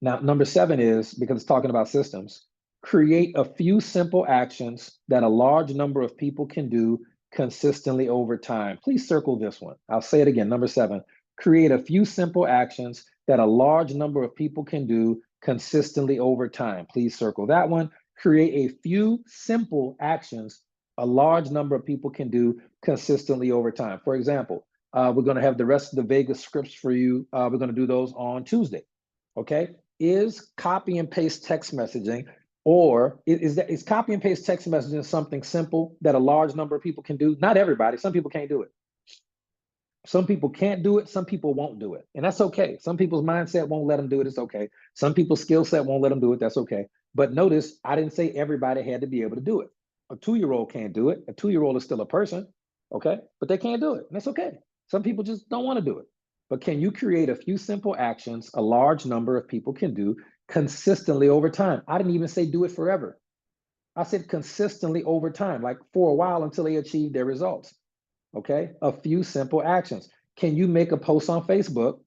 Now, number 7 is, because it's talking about systems, create a few simple actions that a large number of people can do consistently over time. Please circle this one. I'll say it again. Number 7, create a few simple actions that a large number of people can do consistently over time. Please circle that one. Create a few simple actions a large number of people can do consistently over time. For example, we're going to have the rest of the Vegas scripts for you. We're going to do those on Tuesday. Okay. Is copy and paste text messaging, or is copy and paste text messaging something simple that a large number of people can do? Not everybody. Some people can't do it. Some people can't do it. Some people won't do it. And that's okay. Some people's mindset won't let them do it. It's okay. Some people's skill set won't let them do it. That's okay. But notice, I didn't say everybody had to be able to do it. A 2-year-old can't do it. A 2-year-old is still a person, okay? But they can't do it, and that's okay. Some people just don't want to do it. But can you create a few simple actions a large number of people can do consistently over time? I didn't even say do it forever. I said consistently over time, like for a while until they achieve their results, okay? A few simple actions. Can you make a post on Facebook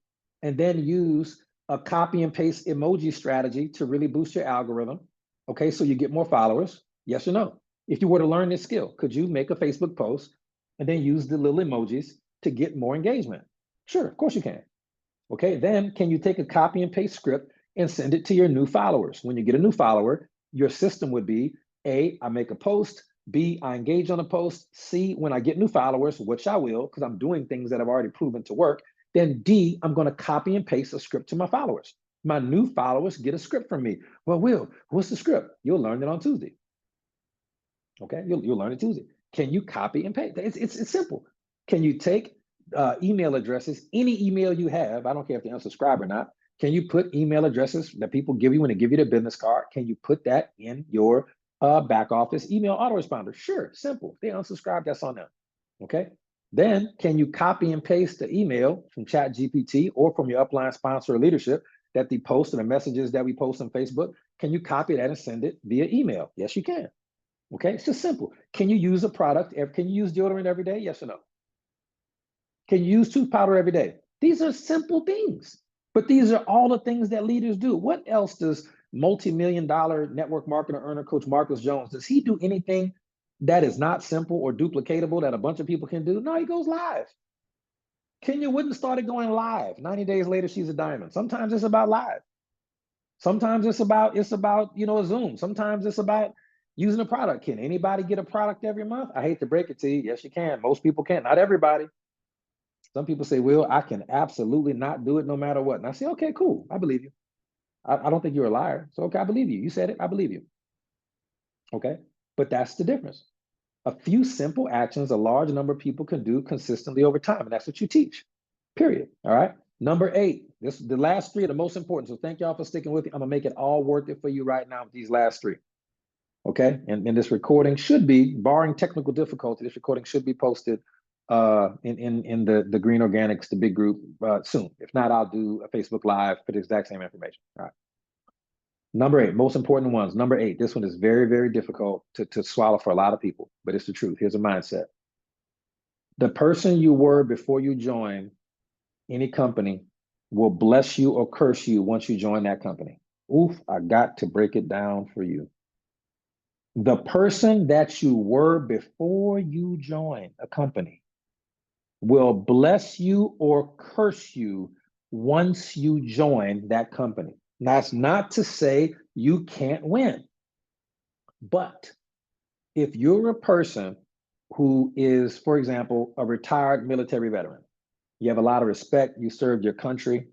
and then use a copy and paste emoji strategy to really boost your algorithm, okay? So you get more followers, yes or no? If you were to learn this skill, could you make a Facebook post and then use the little emojis to get more engagement? Sure, of course you can. Okay, then can you take a copy and paste script and send it to your new followers? When you get a new follower, your system would be A, I make a post, B, I engage on a post, C, when I get new followers, which I will, because I'm doing things that I've already proven to work, then D, I'm going to copy and paste a script to my followers. My new followers get a script from me. Well, Will, what's the script? You'll learn it on Tuesday. Okay, you'll learn it Tuesday. Can you copy and paste? It's simple. Can you take email addresses, any email you have? I don't care if they unsubscribe or not. Can you put email addresses that people give you when they give you their business card? Can you put that in your back office email autoresponder? Sure, simple. They unsubscribe, that's on them. Okay. Then can you copy and paste the email from ChatGPT or from your upline sponsor or leadership that they post and the messages that we post on Facebook? Can you copy that and send it via email? Yes, you can. Okay, it's just simple. Can you use a product? Can you use deodorant every day? Yes or no? Can you use tooth powder every day? These are simple things, but these are all the things that leaders do. What else does multi-million-dollar network marketer earner Coach Marcus Jones, does he do anything that is not simple or duplicatable that a bunch of people can do? No, he goes live. Kenya Wooden started going live. 90 days later, she's a diamond. Sometimes it's about live. Sometimes it's about a Zoom. Sometimes it's about using a product. Can anybody get a product every month? I hate to break it to you. Yes, you can. Most people can. Not everybody. Some people say, Will, I can absolutely not do it no matter what. And I say, okay, cool. I believe you. I don't think you're a liar. So, okay, I believe you. You said it. I believe you. Okay. But that's the difference. A few simple actions a large number of people can do consistently over time. And that's what you teach. Period. All right. Number 8, the last 3 are the most important. So thank y'all for sticking with me. I'm gonna make it all worth it for you right now with these last 3. Okay. And this recording should be, barring technical difficulty, this recording should be posted in the Green Organics, the big group soon. If not, I'll do a Facebook Live for the exact same information. All right. Number 8, most important ones. Number 8, this one is very, very difficult to swallow for a lot of people, but it's the truth. Here's a mindset. The person you were before you joined any company will bless you or curse you once you join that company. Oof, I got to break it down for you. The person that you were before you joined a company will bless you or curse you once you join that company. Now, that's not to say you can't win, but if you're a person who is, for example, a retired military veteran, you have a lot of respect, you served your country,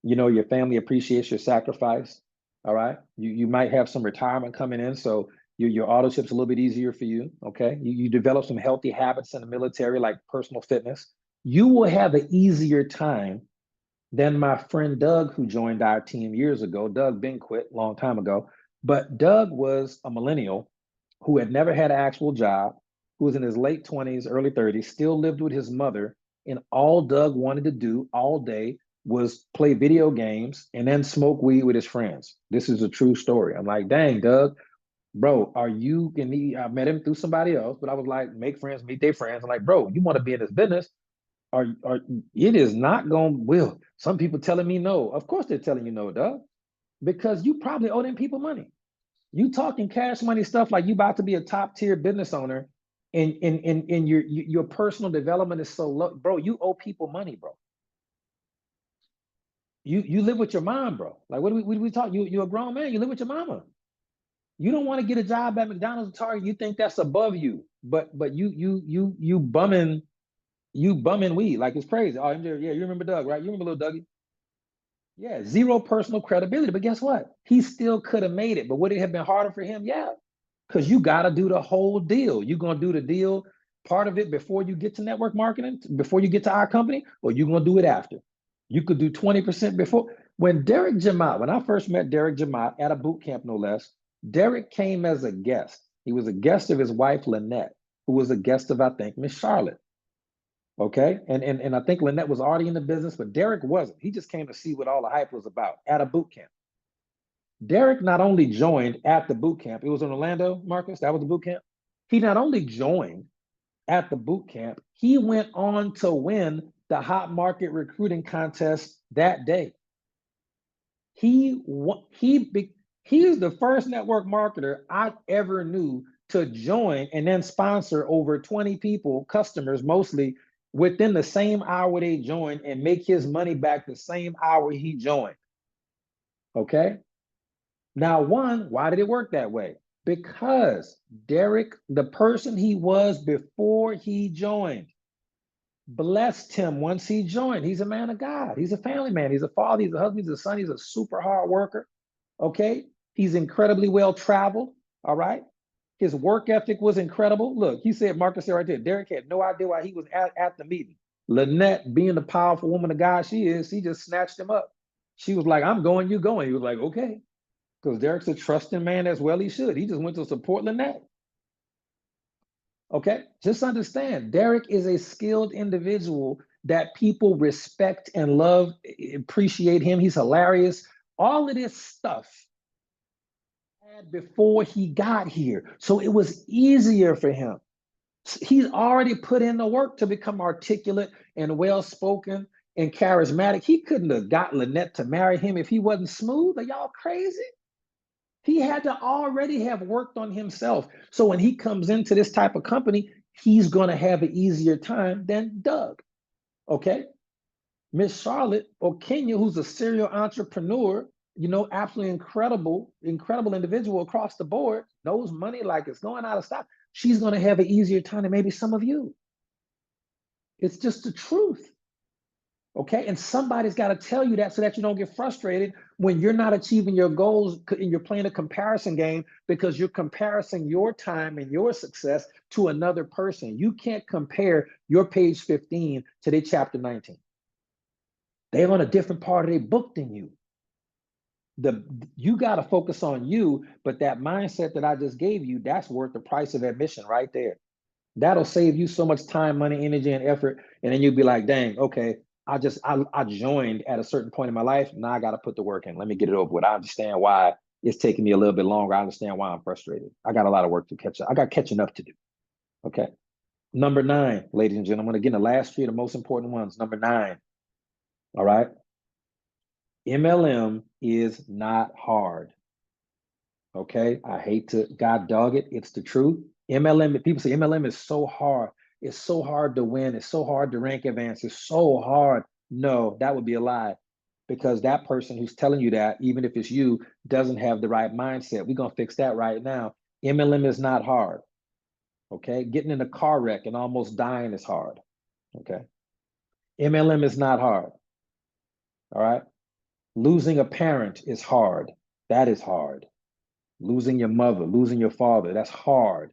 your family appreciates your sacrifice, all right? You might have some retirement coming in, so your auto-ship's a little bit easier for you, okay? You develop some healthy habits in the military, like personal fitness. You will have an easier time than my friend Doug, who joined our team years ago. Doug Ben quit a long time ago, but Doug was a millennial who had never had an actual job, who was in his late 20s, early 30s, still lived with his mother, and all Doug wanted to do all day was play video games and then smoke weed with his friends. This is a true story. I'm like, dang, Doug, bro, are you, and I met him through somebody else, but I was like, make friends, meet their friends. I'm like, bro, you want to be in this business? Are it is not going, will some people telling me no? Of course they're telling you no, Doug, because you probably owe them people money. You talking cash money stuff like you about to be a top tier business owner, and your personal development is so low, bro. You owe people money, bro. You live with your mom, bro. Like what do we talk? You're a grown man. You live with your mama. You don't want to get a job at McDonald's or Target. You think that's above you, but you bumming weed like it's crazy. Oh, yeah, you remember Doug, right? You remember little Dougie? Yeah, zero personal credibility. But guess what? He still could have made it. But would it have been harder for him? Yeah, because you got to do the whole deal. You're going to do the deal, part of it before you get to network marketing, before you get to our company, or you're going to do it after. You could do 20% before. When Derek Jamat, when I first met Derek Jamat at a boot camp, no less, Derek came as a guest. He was a guest of his wife, Lynette, who was a guest of, I think, Miss Charlotte. Okay. And I think Lynette was already in the business, but Derek wasn't. He just came to see what all the hype was about at a boot camp. Derek not only joined at the boot camp, it was in Orlando, Marcus, that was the boot camp. He not only joined at the boot camp, he went on to win the Hot Market Recruiting Contest that day. He is the first network marketer I ever knew to join and then sponsor over 20 people, customers mostly, within the same hour they joined and make his money back the same hour he joined. Okay. Now, why did it work that way? Because Derek, the person he was before he joined, blessed him once he joined. He's a man of God. He's a family man. He's a father. He's a husband. He's a son. He's a super hard worker. Okay. He's incredibly well traveled. All right. His work ethic was incredible. Look, he said, Marcus said right there, Derek had no idea why he was at the meeting. Lynette, being the powerful woman of God she is, she just snatched him up. She was like, I'm going, you going. He was like, okay. Because Derek's a trusting man as well. He should. He just went to support Lynette. Okay. Just understand, Derek is a skilled individual that people respect and love, appreciate him. He's hilarious. All of this stuff before he got here. So it was easier for him. He's already put in the work to become articulate and well-spoken and charismatic. He couldn't have got Lynette to marry him if he wasn't smooth. Are y'all crazy? He had to already have worked on himself. So when he comes into this type of company, he's going to have an easier time than Doug. Okay. Miss Charlotte or Kenya, who's a serial entrepreneur, absolutely incredible individual across the board, knows money like it's going out of style. She's going to have an easier time than maybe some of you. It's just the truth. Okay. And somebody's got to tell you that so that you don't get frustrated when you're not achieving your goals and you're playing a comparison game because you're comparing your time and your success to another person. You can't compare your page 15 to their chapter 19. They're on a different part of their book than you. You got to focus on you, but that mindset that I just gave you, that's worth the price of admission right there. That'll save you so much time, money, energy, and effort. And then you'll be like, dang, okay, I joined at a certain point in my life. Now I got to put the work in. Let me get it over with. I understand why it's taking me a little bit longer. I understand why I'm frustrated. I got a lot of work to catch up. I got catching up to do. Okay. Number 9, ladies and gentlemen, again, the last 3 are the most important ones. Number 9. All right. MLM is not hard. Okay. I hate to God dog it. It's the truth. MLM, people say MLM is so hard. It's so hard to win. It's so hard to rank advance. It's so hard. No, that would be a lie because that person who's telling you that, even if it's you, doesn't have the right mindset. We're going to fix that right now. MLM is not hard. Okay. Getting in a car wreck and almost dying is hard. Okay. MLM is not hard. All right. Losing a parent is hard. That is hard. Losing your mother, losing your father, that's hard.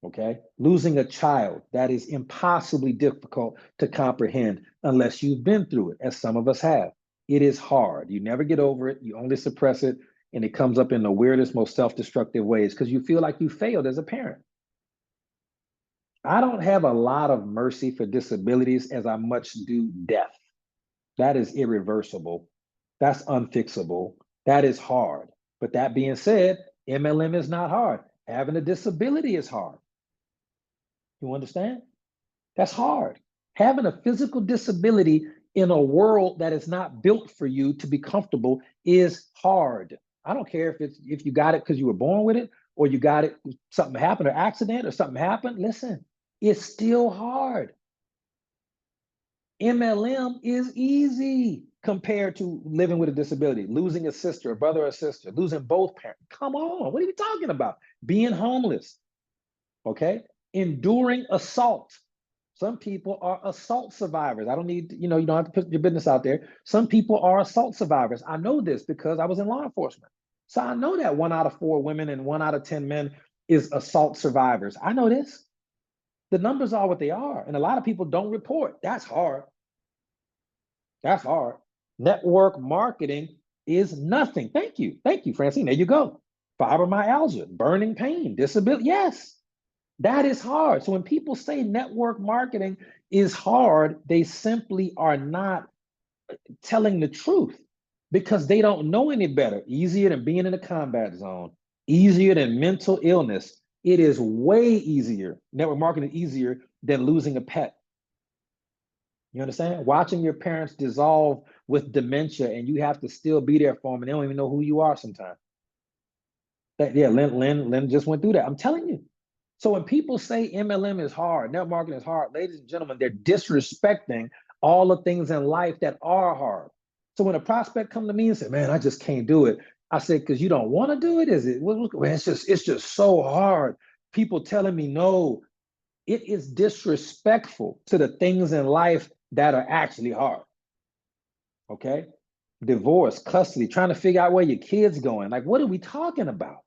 Okay. Losing a child, that is impossibly difficult to comprehend unless you've been through it, as some of us have. It is hard. You never get over it. You only suppress it. And it comes up in the weirdest, most self-destructive ways because you feel like you failed as a parent. I don't have a lot of mercy for disabilities as I much do death. That is irreversible. That's unfixable. That is hard. But that being said, MLM is not hard. Having a disability is hard. You understand? That's hard. Having a physical disability in a world that is not built for you to be comfortable is hard. I don't care if you got it because you were born with it, or you got it, something happened, or accident, or something happened. Listen, it's still hard. MLM is easy compared to living with a disability, losing a sister, a brother or sister, losing both parents. Come on, what are we talking about? Being homeless, okay? Enduring assault. Some people are assault survivors. I don't need, you don't have to put your business out there. Some people are assault survivors. I know this because I was in law enforcement. So I know that 1 out of 4 women and 1 out of 10 men is assault survivors. I know this. The numbers are what they are. And a lot of people don't report. That's hard. That's hard. Network marketing is nothing. Thank you. Thank you, Francine. There you go. Fibromyalgia, burning pain, disability. Yes, that is hard. So when people say network marketing is hard, they simply are not telling the truth because they don't know any better. Easier than being in a combat zone, easier than mental illness. It is way easier. Network marketing is easier than losing a pet. You understand? Watching your parents dissolve with dementia and you have to still be there for them and they don't even know who you are sometimes. Yeah, Lynn just went through that. I'm telling you. So when people say MLM is hard, network marketing is hard, ladies and gentlemen, they're disrespecting all the things in life that are hard. So when a prospect come to me and say, man, I just can't do it. I said, because you don't want to do it? Is it? Well, it's just so hard. People telling me no. It is disrespectful to the things in life that are actually hard. Okay? Divorce, custody, trying to figure out where your kid's going. Like, what are we talking about?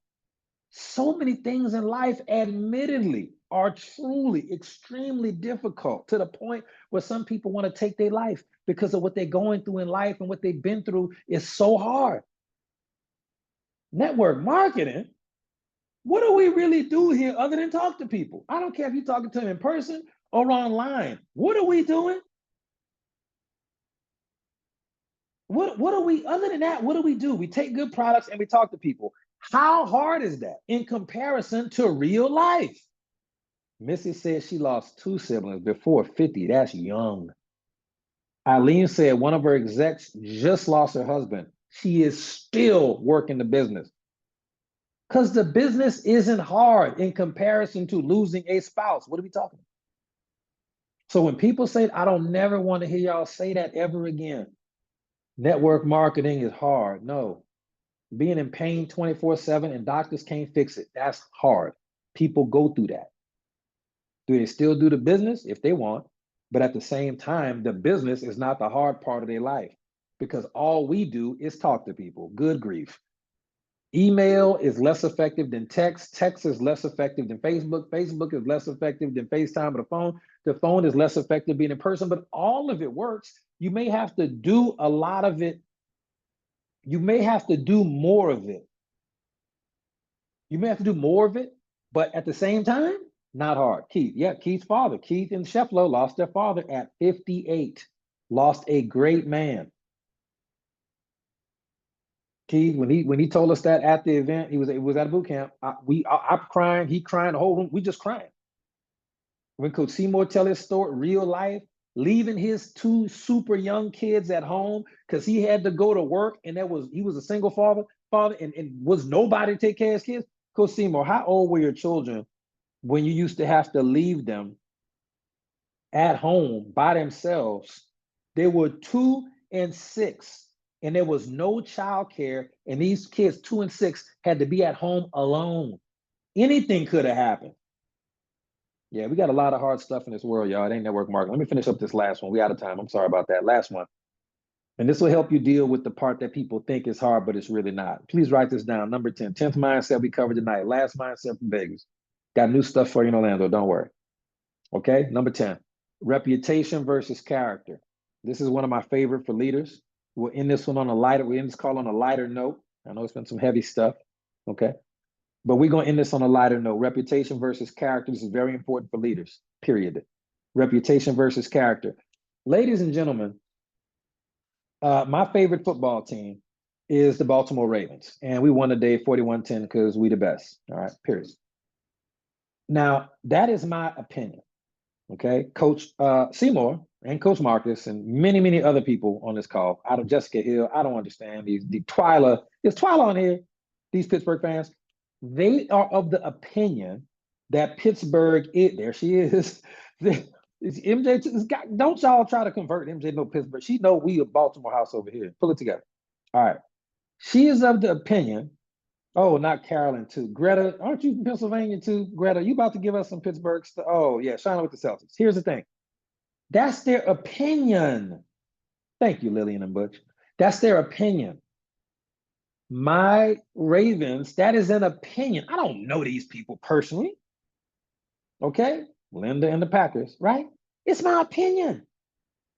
So many things in life, admittedly, are truly extremely difficult to the point where some people want to take their life because of what they're going through in life and what they've been through is so hard. Network marketing, what do we really do here other than talk to people? I don't care if you're talking to them in person or online. What are we doing? What are we, other than that, what do? We take good products and we talk to people. How hard is that in comparison to real life? Missy said she lost 2 siblings before 50. That's young. Eileen said one of her execs just lost her husband. She is still working the business. Because the business isn't hard in comparison to losing a spouse. What are we talking about? So when people say, I don't never want to hear y'all say that ever again. Network marketing is hard. No. Being in pain 24/7 and doctors can't fix it. That's hard. People go through that. Do they still do the business? If they want. But at the same time, the business is not the hard part of their life because all we do is talk to people. Good grief. Email is less effective than text. Text is less effective than Facebook. Facebook is less effective than FaceTime or the phone. The phone is less effective being in person, but all of it works. You may have to do a lot of it. You may have to do more of it. You may have to do more of it, but at the same time, not hard. Keith, yeah, Keith's father. Keith and Shefflo lost their father at 58. Lost a great man. Keith, when he told us that at the event, it was at a boot camp. I'm crying, he crying, the whole room, we just crying. When Coach Seymour tell his story, real life, leaving his 2 super young kids at home because he had to go to work and he was a single father and was nobody to take care of his kids. Coach Seymour, how old were your children when you used to have to leave them at home by themselves? They were 2 and 6. And there was no child care, and these kids, 2 and 6, had to be at home alone. Anything could have happened. Yeah, we got a lot of hard stuff in this world, y'all. It ain't network marketing. Let me finish up this last one. We out of time. I'm sorry about that. Last one. And this will help you deal with the part that people think is hard, but it's really not. Please write this down. Number 10, 10th mindset we covered tonight. Last mindset from Vegas. Got new stuff for you in Orlando. Don't worry. Okay, number 10, reputation versus character. This is one of my favorite for leaders. We'll end this one on a lighter, we end this call on a lighter note. I know it's been some heavy stuff, okay? But we're gonna end this on a lighter note. Reputation versus character. This is very important for leaders, period. Reputation versus character. Ladies and gentlemen, My favorite football team is the Baltimore Ravens, and we won today 41-10 because we the best. All right, period. Now, that is my opinion. Okay, Coach Seymour and Coach Marcus and many, many other people on this call, out of Jessica Hill, I don't understand the Twyla. Is Twyla on here? These Pittsburgh fans, they are of the opinion that Pittsburgh, there she is. MJ, don't y'all try to convert MJ no Pittsburgh. She know we a Baltimore house over here. Pull it together. All right. She is of the opinion. Oh, not Carolyn too. Greta, aren't you from Pennsylvania too? Greta, you about to give us some Pittsburgh stuff? Oh yeah, China with the Celtics. Here's the thing. That's their opinion. Thank you, Lillian and Butch. That's their opinion. My Ravens, that is an opinion. I don't know these people personally. Okay? Linda and the Packers, right? It's my opinion.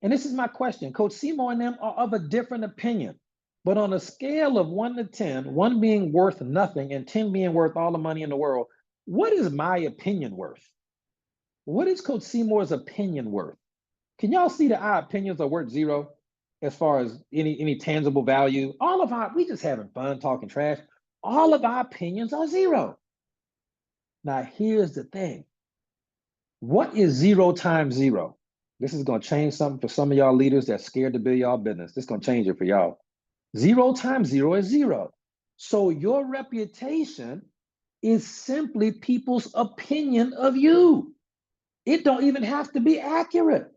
And this is my question. Coach Seymour and them are of a different opinion. But on a scale of 1 to 10, 1 being worth nothing and 10 being worth all the money in the world, what is my opinion worth? What is Coach Seymour's opinion worth? Can y'all see that our opinions are worth 0 as far as any tangible value? We just having fun talking trash. All of our opinions are 0. Now, here's the thing. What is 0 times 0? This is going to change something for some of y'all leaders that's scared to build y'all business. This is going to change it for y'all. 0 times 0 is 0. So your reputation is simply people's opinion of you. It don't even have to be accurate.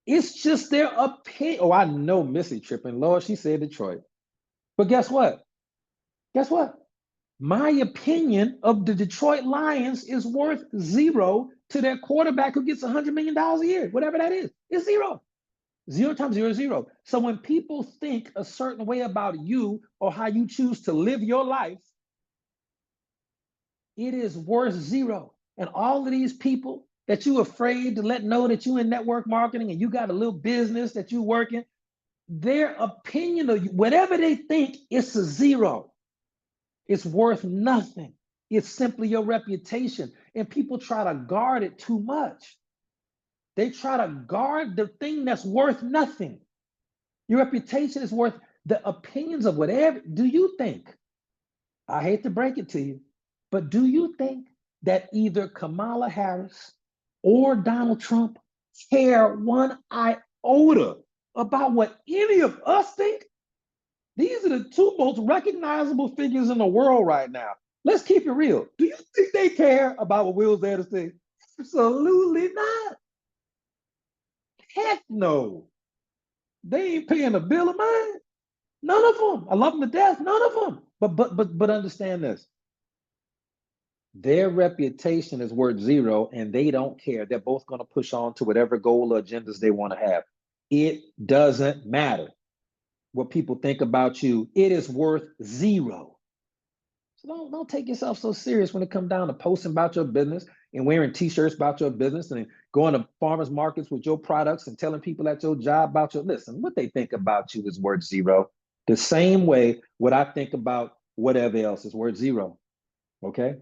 It's just their opinion. Oh, I know Missy tripping. Lord, she said Detroit. But guess what? Guess what? My opinion of the Detroit Lions is worth 0 to their quarterback who gets $100 million a year, whatever that is. It's 0. 0 times 0 is 0. So when people think a certain way about you or how you choose to live your life, it is worth 0. And all of these people that you afraid to let know that you in network marketing and you got a little business that you working, their opinion of you, whatever they think, it's a 0. It's worth nothing. It's simply your reputation. And people try to guard it too much. They try to guard the thing that's worth nothing. Your reputation is worth the opinions of whatever. Do you think, I hate to break it to you, but do you think that either Kamala Harris or Donald Trump care 1 iota about what any of us think? These are the 2 most recognizable figures in the world right now. Let's keep it real. Do you think they care about what Will's there to say? Absolutely not. Heck no. They ain't paying a bill of mine. None of them. I love them to death. None of them. But understand this. Their reputation is worth 0 and they don't care. They're both going to push on to whatever goal or agendas they want to have. It doesn't matter what people think about you. It is worth 0. So don't take yourself so serious when it comes down to posting about your business and wearing t-shirts about your business and going to farmers markets with your products and telling people at your job about your, listen, what they think about you is worth 0. The same way what I think about whatever else is worth 0. Okay?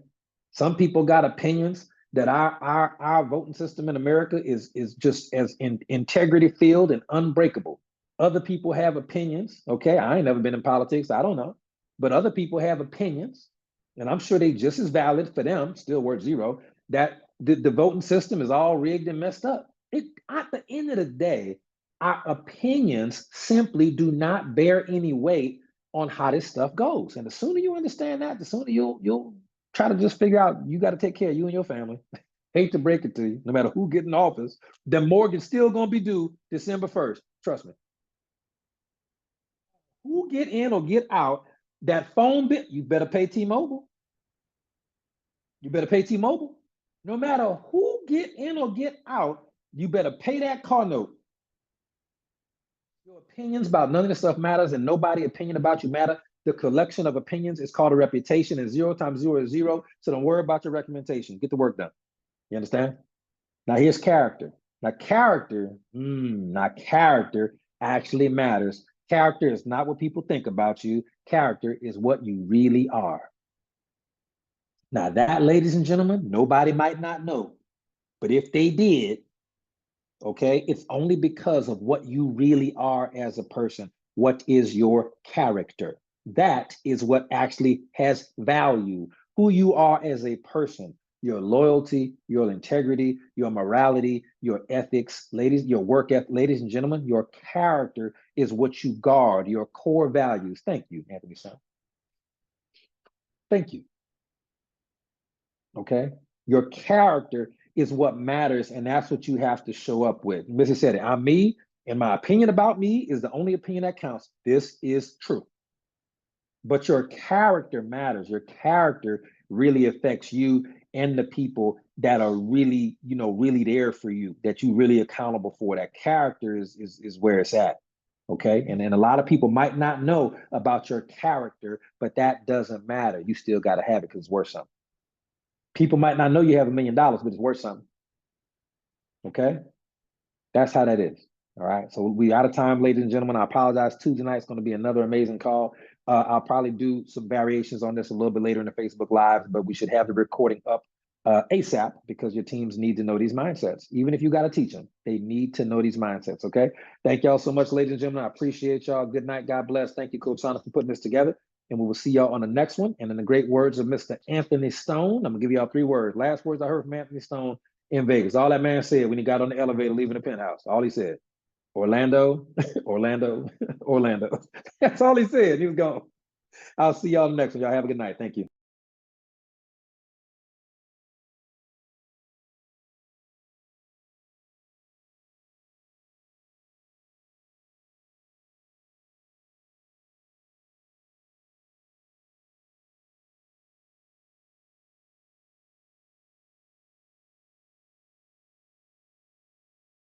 Some people got opinions that our voting system in America is just as integrity filled and unbreakable. Other people have opinions. Okay, I ain't never been in politics. I don't know. But other people have opinions, and I'm sure they just as valid for them, still worth 0, that the voting system is all rigged and messed up. At the end of the day, our opinions simply do not bear any weight on how this stuff goes. And the sooner you understand that, the sooner you'll try to just figure out you got to take care of you and your family. Hate to break it to you, no matter who get in office, the mortgage still gonna be due December 1st. Trust me. Who get in or get out, that phone bill, you better pay T-Mobile. You better pay T-Mobile. No matter who get in or get out, you better pay that car note. Your opinions about none of this stuff matters and nobody opinion about you matter. The collection of opinions is called a reputation, and 0 times 0 is 0. So don't worry about your recommendation. Get the work done. You understand? Now here's character. Now character actually matters. Character is not what people think about you. Character is what you really are. Now that, ladies and gentlemen, nobody might not know, but if they did, okay, it's only because of what you really are as a person. What is your character? That is what actually has value. Who you are as a person, your loyalty, your integrity, your morality, your ethics, ladies, your work ethic, ladies and gentlemen, your character is what you guard, your core values. Thank you, Anthony Son. Thank you. Okay. Your character is what matters, and that's what you have to show up with. Missy said it. I'm me, and my opinion about me is the only opinion that counts. This is true. But your character matters. Your character really affects you and the people that are really, really there for you, that you really accountable for. That character is where it's at. Okay. And a lot of people might not know about your character, but that doesn't matter. You still got to have it because it's worth something. People might not know you have $1 million, but it's worth something. Okay. That's how that is. All right. So we out of time, ladies and gentlemen. I apologize. Tuesday night is going to be another amazing call. I'll probably do some variations on this a little bit later in the Facebook Live, but we should have the recording up ASAP because your teams need to know these mindsets. Even if you got to teach them, they need to know these mindsets. Okay. Thank y'all so much, ladies and gentlemen. I appreciate y'all. Good night. God bless. Thank you, Coach Sonic, for putting this together. And we will see y'all on the next one. And in the great words of Mr. Anthony Stone, I'm going to give y'all 3 words. Last words I heard from Anthony Stone in Vegas. All that man said when he got on the elevator leaving the penthouse. All he said, Orlando, Orlando, Orlando. That's all he said. He was gone. I'll see y'all next one. Y'all have a good night. Thank you.